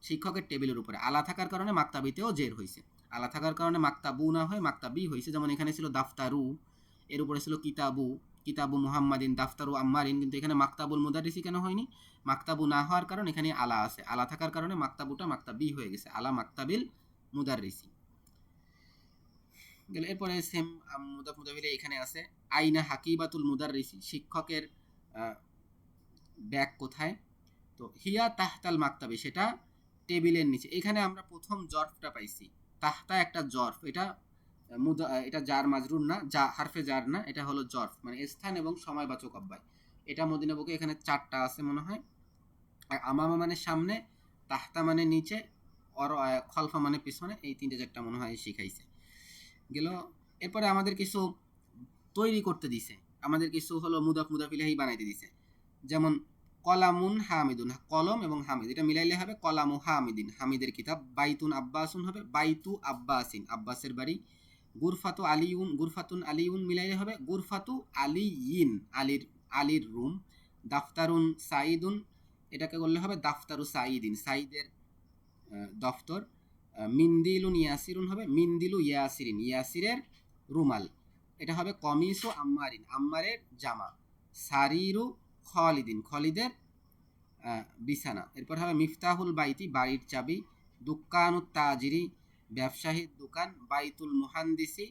শিক্ষকের টেবিলের উপরে। আলা থাকার কারণে মাক্তাবিতেও জের হয়েছে, আলা থাকার কারণে মাক্তাবু না হয় মাক্তাবি হয়েছে। যেমন এখানে ছিল দাফতারু, এর উপরে ছিল কিতাবু, কিতাবু মুহাম্মাদিন, দাফতারু আম্মারিন, কিন্তু এখানে মাক্তাবুল মুদারিসি কেন হয়নি? মাক্তাবু না হওয়ার কারণ এখানে আলা আছে, আলা থাকার কারণে মাক্তাবুটা মাক্তাবি হয়ে গেছে, আলা মাক্তাবিল মুদারিসি গেল। এরপরে সেম মুদাফ মুদাফিলে এখানে আছে আইনা হাকিবাতুল মুদারিসি, শিক্ষকের ব্যাগ কোথায়? তো হিয়া তাহতাল মাক্তাবি, সেটা টেবিলের নিচে। এখানে আমরা প্রথম জর্ফটা পাইছি, তাহতা একটা জর্ফ, এটা এটা জার মাজরুর না, যা হারফে জার না, এটা হলো জর্ফ মানে স্থান এবং সময়বাচক অব্যয়। এটা মদিনা বুকে এখানে 4টা আছে মনে হয়। আর আমামা মানে সামনে, তাহতা মানে নিচে, অর খলফা মানে পিছনে, এই 3-4টা মনে হয় শিখাইছে গেল। এরপরে আমাদের কিছু তৈরি করতে দিছে, আমাদের কিছু হলো মুদাফ মুদাফিলাহি বানাইতে দিছে। যেমন কলামুন হামিদুন, কলম এবং হামিদ এটা মিলাইলে হবে কলামু হামিদিন, হামিদের কিতাব। বাইতুন আব্বাসুন হবে বাইতু আব্বাসিন, আব্বাসের বাড়ি। গুরফাতু আলিউন, গুরফাতুন আলিউন মিলাইলে হবে গুরফাতু আলিয়িন, আলির রুম। দাফতারুন সাইদুন, এটাকে বললে হবে দাফতারু সাইদিন, সাইদের দফতর। মিন্দিলুন ইয়াসিরুন হবে মিন্দিলু ইয়াসিরিন, ইয়াসিরের রুমাল। এটা হবে কমিসু আম্মারিন, আম্মারের জামা। সারিরু খলিদিন, খলিদের বিছানা। এরপর হবে মিফতাহুল বাইতি, বাড়ির চাবি। দুকানুত তাজিরি, ব্যবসায়ীর দোকান। বাইতুল মুহান্দিসি,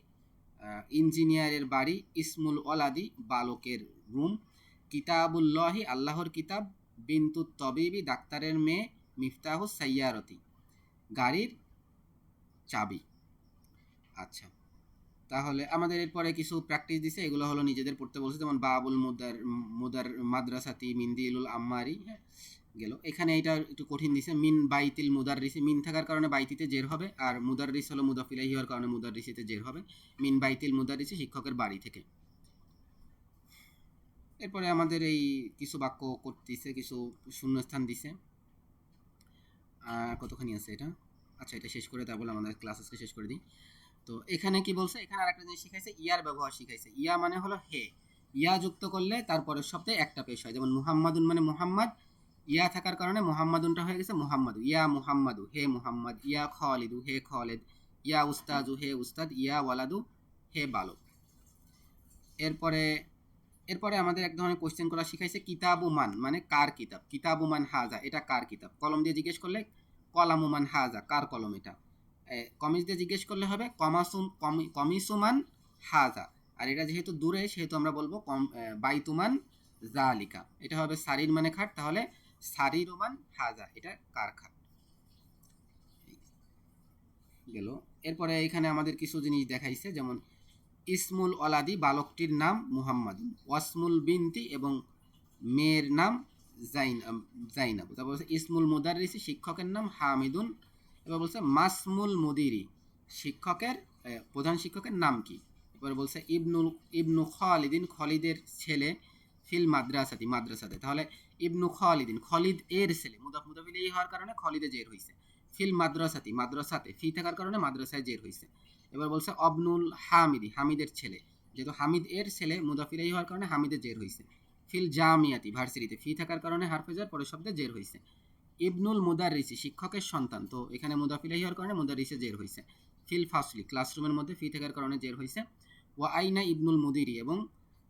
ইঞ্জিনিয়ারের বাড়ি। ইসমুল ওলাদি, বালকের রুম। কিতাবুল্লাহি, আল্লাহর কিতাব। বিনতুত তবিবি, ডাক্তারের মেয়ে। মিফতাহু সাইয়ারতি, গাড়ির চাবি। আচ্ছা, তাহলে আমাদের এরপরে কিছু প্র্যাকটিস দিছে, এগুলো হলো নিজেদের পড়তে বলছে। যেমন বাবুল মুদার মাদ্রাসাতি মিন্দিলুল আম্মারি, হ্যাঁ গেল। এখানে এটা একটু কঠিন দিছে, মিন বাইতিল মুদাররিসি, মিন থাকার কারণে বাইতিতে জের হবে, আর মুদাররিস হলো মুদাফিলাহি হওয়ার কারণে মুদাররিসিতে জের হবে। মিন বাইতিল মুদাররিসি, শিক্ষকের বাড়ি থেকে। এরপরে আমাদের এই কিছু বাক্য করতেছে, কিছু শূন্যস্থান দিছে। কতখানি আছে এটা? আচ্ছা, এটা শেষ করে তারপরে আমাদের ক্লাস আজকে শেষ করে দিই। তো এখানে কি বলছে, এখানে আরেকটা জিনিস শিখাইছে, ইয়ার ব্যবহার শিখাইছে। ইয়া মানে হলো হে, ইয়া যুক্ত করলে তারপরের শব্দে একটা পেশ হয়। যেমন মুহাম্মাদুন মানে মুহাম্মদ, ইয়া থাকার কারণে মুহাম্মাদুনটা হয়ে গেছে মুহাম্মাদু। ইয়া মুহাম্মাদু, হে মুহাম্মদ। ইয়া খালিদু, হে খালিদ। ইয়া উস্তাজু, হে উস্তাদ। ইয়া ওয়ালাদু, হে বালক। এরপরে আমাদের এক ধরনের কোশ্চেন করা শিখাইছে, কিতাবুমান মানে কার কিতাব। কিতাবুমান হাজা, এটা কার কিতাব। কলম দিয়ে জিজ্ঞেস করলে কলামুমান হাজা, কার কলম এটা। কমিস দিয়ে জিজ্ঞেস করলে হবে কমিসুমান হাজা, আর এটা যেহেতু দূরে সেহেতু আমরা বলবো বাইতুমান জালিকা। এটা হবে সারির মানে খাট, তাহলে সারিরুমান হাজা, এটা কার খাট গেল। এরপরে এখানে আমাদের কিছু জিনিস দেখাইছে, যেমন ইসমুল ওলাদি, বালকটির নাম মুহাম্মাদুন। ওয়াসমুল বিনতি, এবং মেয়ের নাম জাইনাব। তারপর বলছে ইসমুল মুদাররিসি, শিক্ষকের নাম হামিদুন। এবার বলছে মাসমুল মুদিরি, শিক্ষকের প্রধান শিক্ষকের নাম কি। এবার বলছে ইবনু খালিদিন, খলিদের ছেলে। ফিল মাদ্রাসাতি, মাদ্রাসাতে, তাহলে ইবনু খালিদিন, খলিদ এর ছেলে। মুদাফ মুদাফিল এই হওয়ার কারণে খলিদে জের হয়েছে। ফিল মাদ্রাসাতি, মাদ্রাসাতে, ফি থাকার কারণে মাদ্রাসায় জের হয়েছে। এবার বলছে অবনুল হামিদি, হামিদের ছেলে। যেহেতু হামিদ এর ছেলে, মুদাফিল এই হওয়ার কারণে হামিদে জের হয়েছে। ফিল জামিয়াতি, ভার্সিটিতে, ফি থাকার কারণে হারফেজার পরের শব্দে জের হয়েছে। ইবনুল মুদাররিসি, শিক্ষকের সন্তান, তো এখানে মুদাফিলাহি হওয়ার কারণে মুদাররিসে জের হয়েছে। ফিল ফাসলি, ক্লাসরুমের মধ্যে, ফি থাকার কারণে জের হয়েছে। ওয়া আইনা ইবনুল মুদিরি, এবং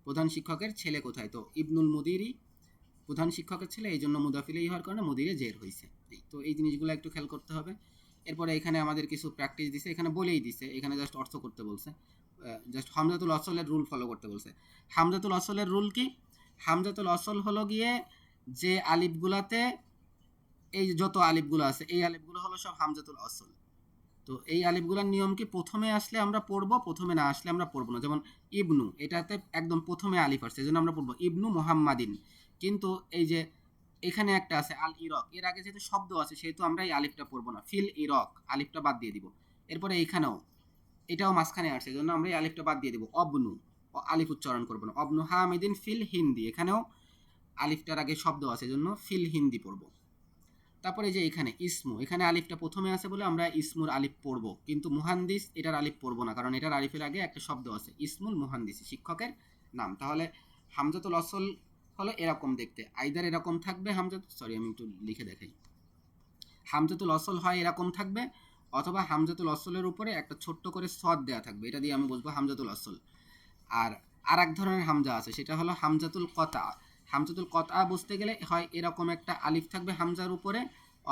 প্রধান শিক্ষকের ছেলে কোথায়, তো ইবনুল মুদিরি প্রধান শিক্ষকের ছেলে, এই জন্য মুদাফিলাহি হওয়ার কারণে মুদিরে জের হয়েছে। তো এই জিনিসগুলো একটু খেয়াল করতে হবে। এরপরে এখানে আমাদের কিছু প্র্যাকটিস দিছে, এখানে বলেই দিছে, এখানে জাস্ট অর্থ করতে বলছে, জাস্ট হামজাতুল আসলের রুল ফলো করতে বলছে। হামজাতুল আসলের রুল কি? হামজাতুল আসল হলো গিয়ে যে আলিফগুলাতে, এই যত আলিফগুলো আছে এই আলিফগুলো হলো সব হামজাতুল আসল। তো এই আলিফগুলোর নিয়ম কি, প্রথমে আসলে আমরা পড়বো, প্রথমে না আসলে আমরা পড়বো না। যেমন ইবনু, এটাতে একদম প্রথমে আলিফ আসছে, এই জন্য আমরা পড়বো ইবনু মুহাম্মাদিন। কিন্তু এই যে এখানে একটা আছে আল ইরক, এর আগে যেহেতু শব্দ আছে সেহেতু আমরা এই আলিফটা পড়বো না, ফিল ইরক, আলিফটা বাদ দিয়ে দিব। এরপরে এইখানেও এটাও মাঝখানে আসছে, এই জন্য আমরা এই আলিফটা বাদ দিয়ে দিব। অবনু, আলিফ উচ্চারণ করবো না। অবনু হামিদিন ফিল হিন্দি, এখানেও আলিফটার আগে শব্দ আছে, এই জন্য ফিল হিন্দি পড়বো। তারপরে যে এখানে ইসমু, এখানে আলিফটা প্রথমে আছে বলে আমরা ইসমুর আলিফ পড়ব, কিন্তু মুহান্দিস এটার আলিফ পড়বো না, কারণ এটার আলিফের আগে একটা শব্দ আছে ইসমুল মুহান্দিস, শিক্ষকের নাম। তাহলে হামজাতুল ওয়াসল হলো এরকম দেখতে, আইদার এরকম থাকবে সরি আমি একটু লিখে দেখাই, হামজাতুল ওয়াসল হয় এরকম থাকবে, অথবা হামজাতুল ওয়াসলের উপরে একটা ছোট্ট করে সদ দেওয়া থাকবে, এটা দিয়ে আমি বলবো হামজাতুল ওয়াসল। আর এক ধরনের হামজা আছে, সেটা হলো হামজাতুল কতা। হামজাতুল কতা বুঝতে গেলে হয় এরকম একটা আলিফ থাকবে হামজার উপরে,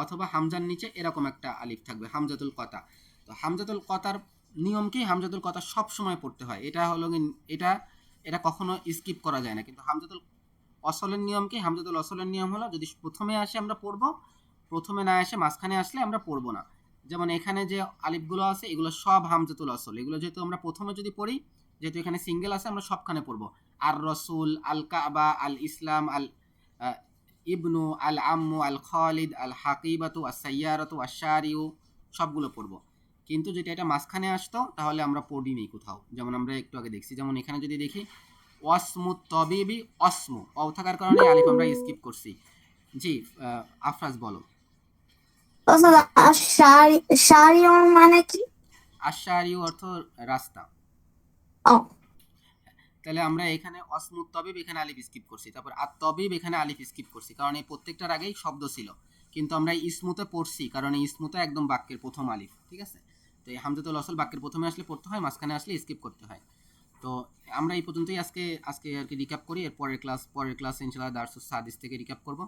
অথবা হামজার নিচে এরকম একটা আলিফ থাকবে, হামজাতুল কতা। তো হামজাতুল কতার নিয়ম কি, হামজাতুল কতা সব সময় পড়তে হয়, এটা হলো এটা এটা কখনো স্কিপ করা যায় না। কিন্তু হামজাতুল অসলের নিয়ম কি, হামজাতুল অসলের নিয়ম হলো যদি প্রথমে আসে আমরা পড়বো, প্রথমে না আসে মাঝখানে আসলে আমরা পড়বো না। যেমন এখানে যে আলিফগুলো আছে এগুলো সব হামজাতুল অসল, এগুলো যেহেতু আমরা প্রথমে যদি পড়ি, যেহেতু এখানে সিঙ্গেল আছে আমরা সবখানে পড়বো। আর রসুল, আল কাবা, আল ইসলাম, আল ইবনু, আল আম্মু, আল খালিদ, আল হাকিবাতু, আস সাইয়ারাতু, আশ-শারিউ সবগুলো পড়বো। কিন্তু যেটা এটা মাঝখানে আসতো তাহলে আমরা পড়িনি কোথাও, যেমন আমরা একটু আগে দেখছি। যেমন এখানে যদি দেখি ওয়াসমু তবিবি, অসমু অ থাকার কারণে আলিফ আমরা স্কিপ করছি। জি আফরাজ বলো। শাড়ি মানে কি? আশ-শারিউ অর্থ রাস্তা। ও তাহলে আমরা এখানে অসমুত তবিব এখানে আলিফ স্কিপ করছি, তারপর আত তবিব এখানে আলিফ স্কিপ করছি, কারণ এই প্রত্যেকটার আগেই শব্দ ছিল, কিন্তু আমরা ইসমুতে পড়ছি কারণ এই ইসমুতে একদম বাক্যের প্রথম আলিফ, ঠিক আছে। তো এই হামজাতুল ওয়াসল বাক্যের প্রথমে আসলে পড়তে হয়, মাঝখানে আসলে স্কিপ করতে হয়। তো আমরা এই পর্যন্তই আজকে আর কি রিক্যাপ করি, এর পরের ক্লাসে ইনশাআল্লাহ দারসুস সাদিস থেকে রিক্যাপ করব।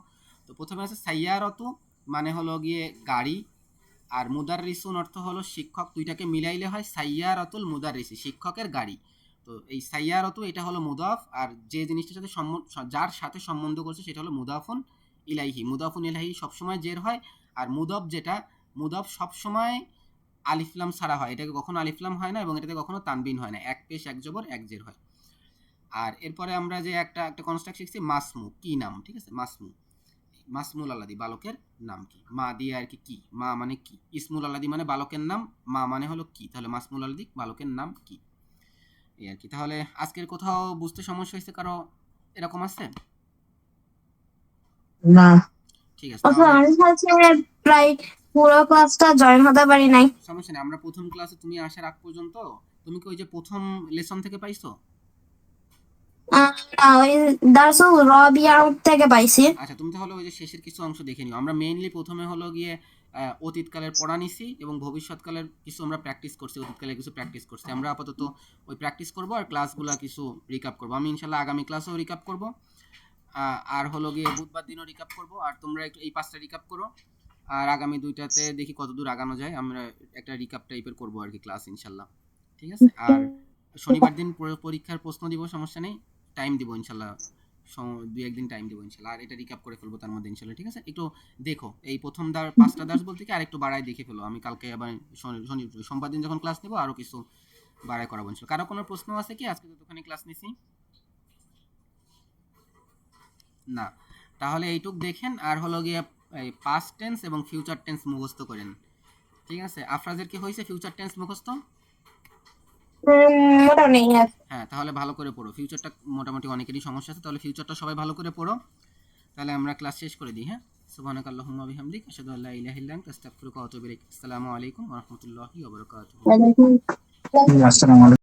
তো প্রথমে আছে সাইয়ারাতু, মানে হলো গিয়ে গাড়ি, আর মুদাররিসুন অর্থ হলো শিক্ষক, দুইটাকে মিলাইলে হয় সাইয়ারাতুল মুদাররিসি, শিক্ষকের গাড়ি। তো এই সাইয়ারাতু এটা হলো মুদাফ, আর যে জিনিসটার সাথে যার সাথে সম্বন্ধ করছে সেটা হলো মুদাফুন ইলাইহি। মুদাফুন ইলাইহি সবসময় জের হয়, আর মুদাফ সবসময় আলিফলাম ছাড়া হয়, এটাকে কখনো আলিফলাম হয় না এবং এটাতে কখনো তানবিন হয় না, এক পেশ এক জবর এক জের হয়। আর এরপরে আমরা যে একটা কনস্ট্রাক্ট শিখছি মাসমু, কি নাম, ঠিক আছে। মাসমুল আল্লাদি, বালকের নাম কি, মা দিয়ে আর কি, মা মানে কি, ইসমুল আল্লাদি মানে বালকের নাম, মা মানে হলো কি, তাহলে মাসমুল আল্লাদি বালকের নাম কি, এই আর কি। তাহলে আজকের কোথাও বুঝতে সমস্যা হয়েছে কারো, এরকম আছে? না। ঠিক আছে, আমি হচ্ছে প্রায় পুরো ক্লাসটা জয়েন হতে পারি নাই। সমস্যা নেই। আমরা প্রথম ক্লাসে তুমি আসার আগ পর্যন্ত তুমি কি ওই যে প্রথম লেসন থেকে পাইছো? ওই দারসুল রবিয়া থেকে পাইছি। আচ্ছা, তুমি তাহলে ওই যে শেষের কিছু অংশ দেখে নিও। আমরা মেইনলি প্রথমে হলো গিয়ে অতীতকালের পড়া নিছি এবং ভবিষ্যৎকালের কিছু আমরা প্র্যাকটিস করছি, অতীতকালের কিছু প্র্যাকটিস করছি। আমরা আপাতত ওই প্র্যাকটিস করব আর ক্লাসগুলো কিছু রিক্যাপ করব। আমি ইনশাল্লাহ আগামী ক্লাসেও রিক্যাপ করব, আর হলো গিয়ে বুধবার দিনও রিক্যাপ করব, আর তোমরা একটু এই 5টা রিক্যাপ করো, আর আগামী 2টাতে দেখি কতদূর আগানো যায়, আমরা একটা রিক্যাপ টাইপের করবো আর কি ক্লাস ইনশাল্লাহ, ঠিক আছে। আর শনিবার দিন পরীক্ষার প্রশ্ন দিব, সমস্যা নেই, টাইম দিব ইনশাল্লাহ, 2-1 দিন টাইম দেবো ইনশাল্লাহ, আর এটা রিক্যাপ করে ফেলবো তার মধ্যে ইনশাল্লাহ, ঠিক আছে। একটু দেখো এই প্রথম 5টা দাস বলতে কি আরেকটু বাড়ায় দেখে ফেলো, আমি কালকে আবার সোমবার দিন যখন ক্লাস নেবো আরও কিছু বাড়ায় করাবো ইনশাল্লাহ। কারো কোনো প্রশ্ন আছে কি? আজকে যতখানি ক্লাস নিছি না, তাহলে এইটুক দেখেন, আর হলো গিয়ে এই পাস্ট টেন্স এবং ফিউচার টেন্স মুখস্থ করেন, ঠিক আছে। আফরাজের কি হয়েছে ফিউচার টেন্স মুখস্থ? মোটামুটি হ্যাঁ, তাহলে ভালো করে পড়ো, ফিউচারটা মোটামুটি অনেকেরই সমস্যা আছে, তাহলে ফিউচারটা সবাই ভালো করে পড়ো। তাহলে আমরা ক্লাস শেষ করে দিই, হ্যাঁ। সুবহানাকাল্লাহুম্মা ওয়া বিহামদিক আশহাদু আল্লা ইলাহা ইল্লা আনতা আস্তাগফিরুকা ওয়া আতুবু ইলাইক। আসসালামু আলাইকুম ওয়া রাহমাতুল্লাহি ওয়া বারাকাতুহু। আসসালামু আলাইকুম।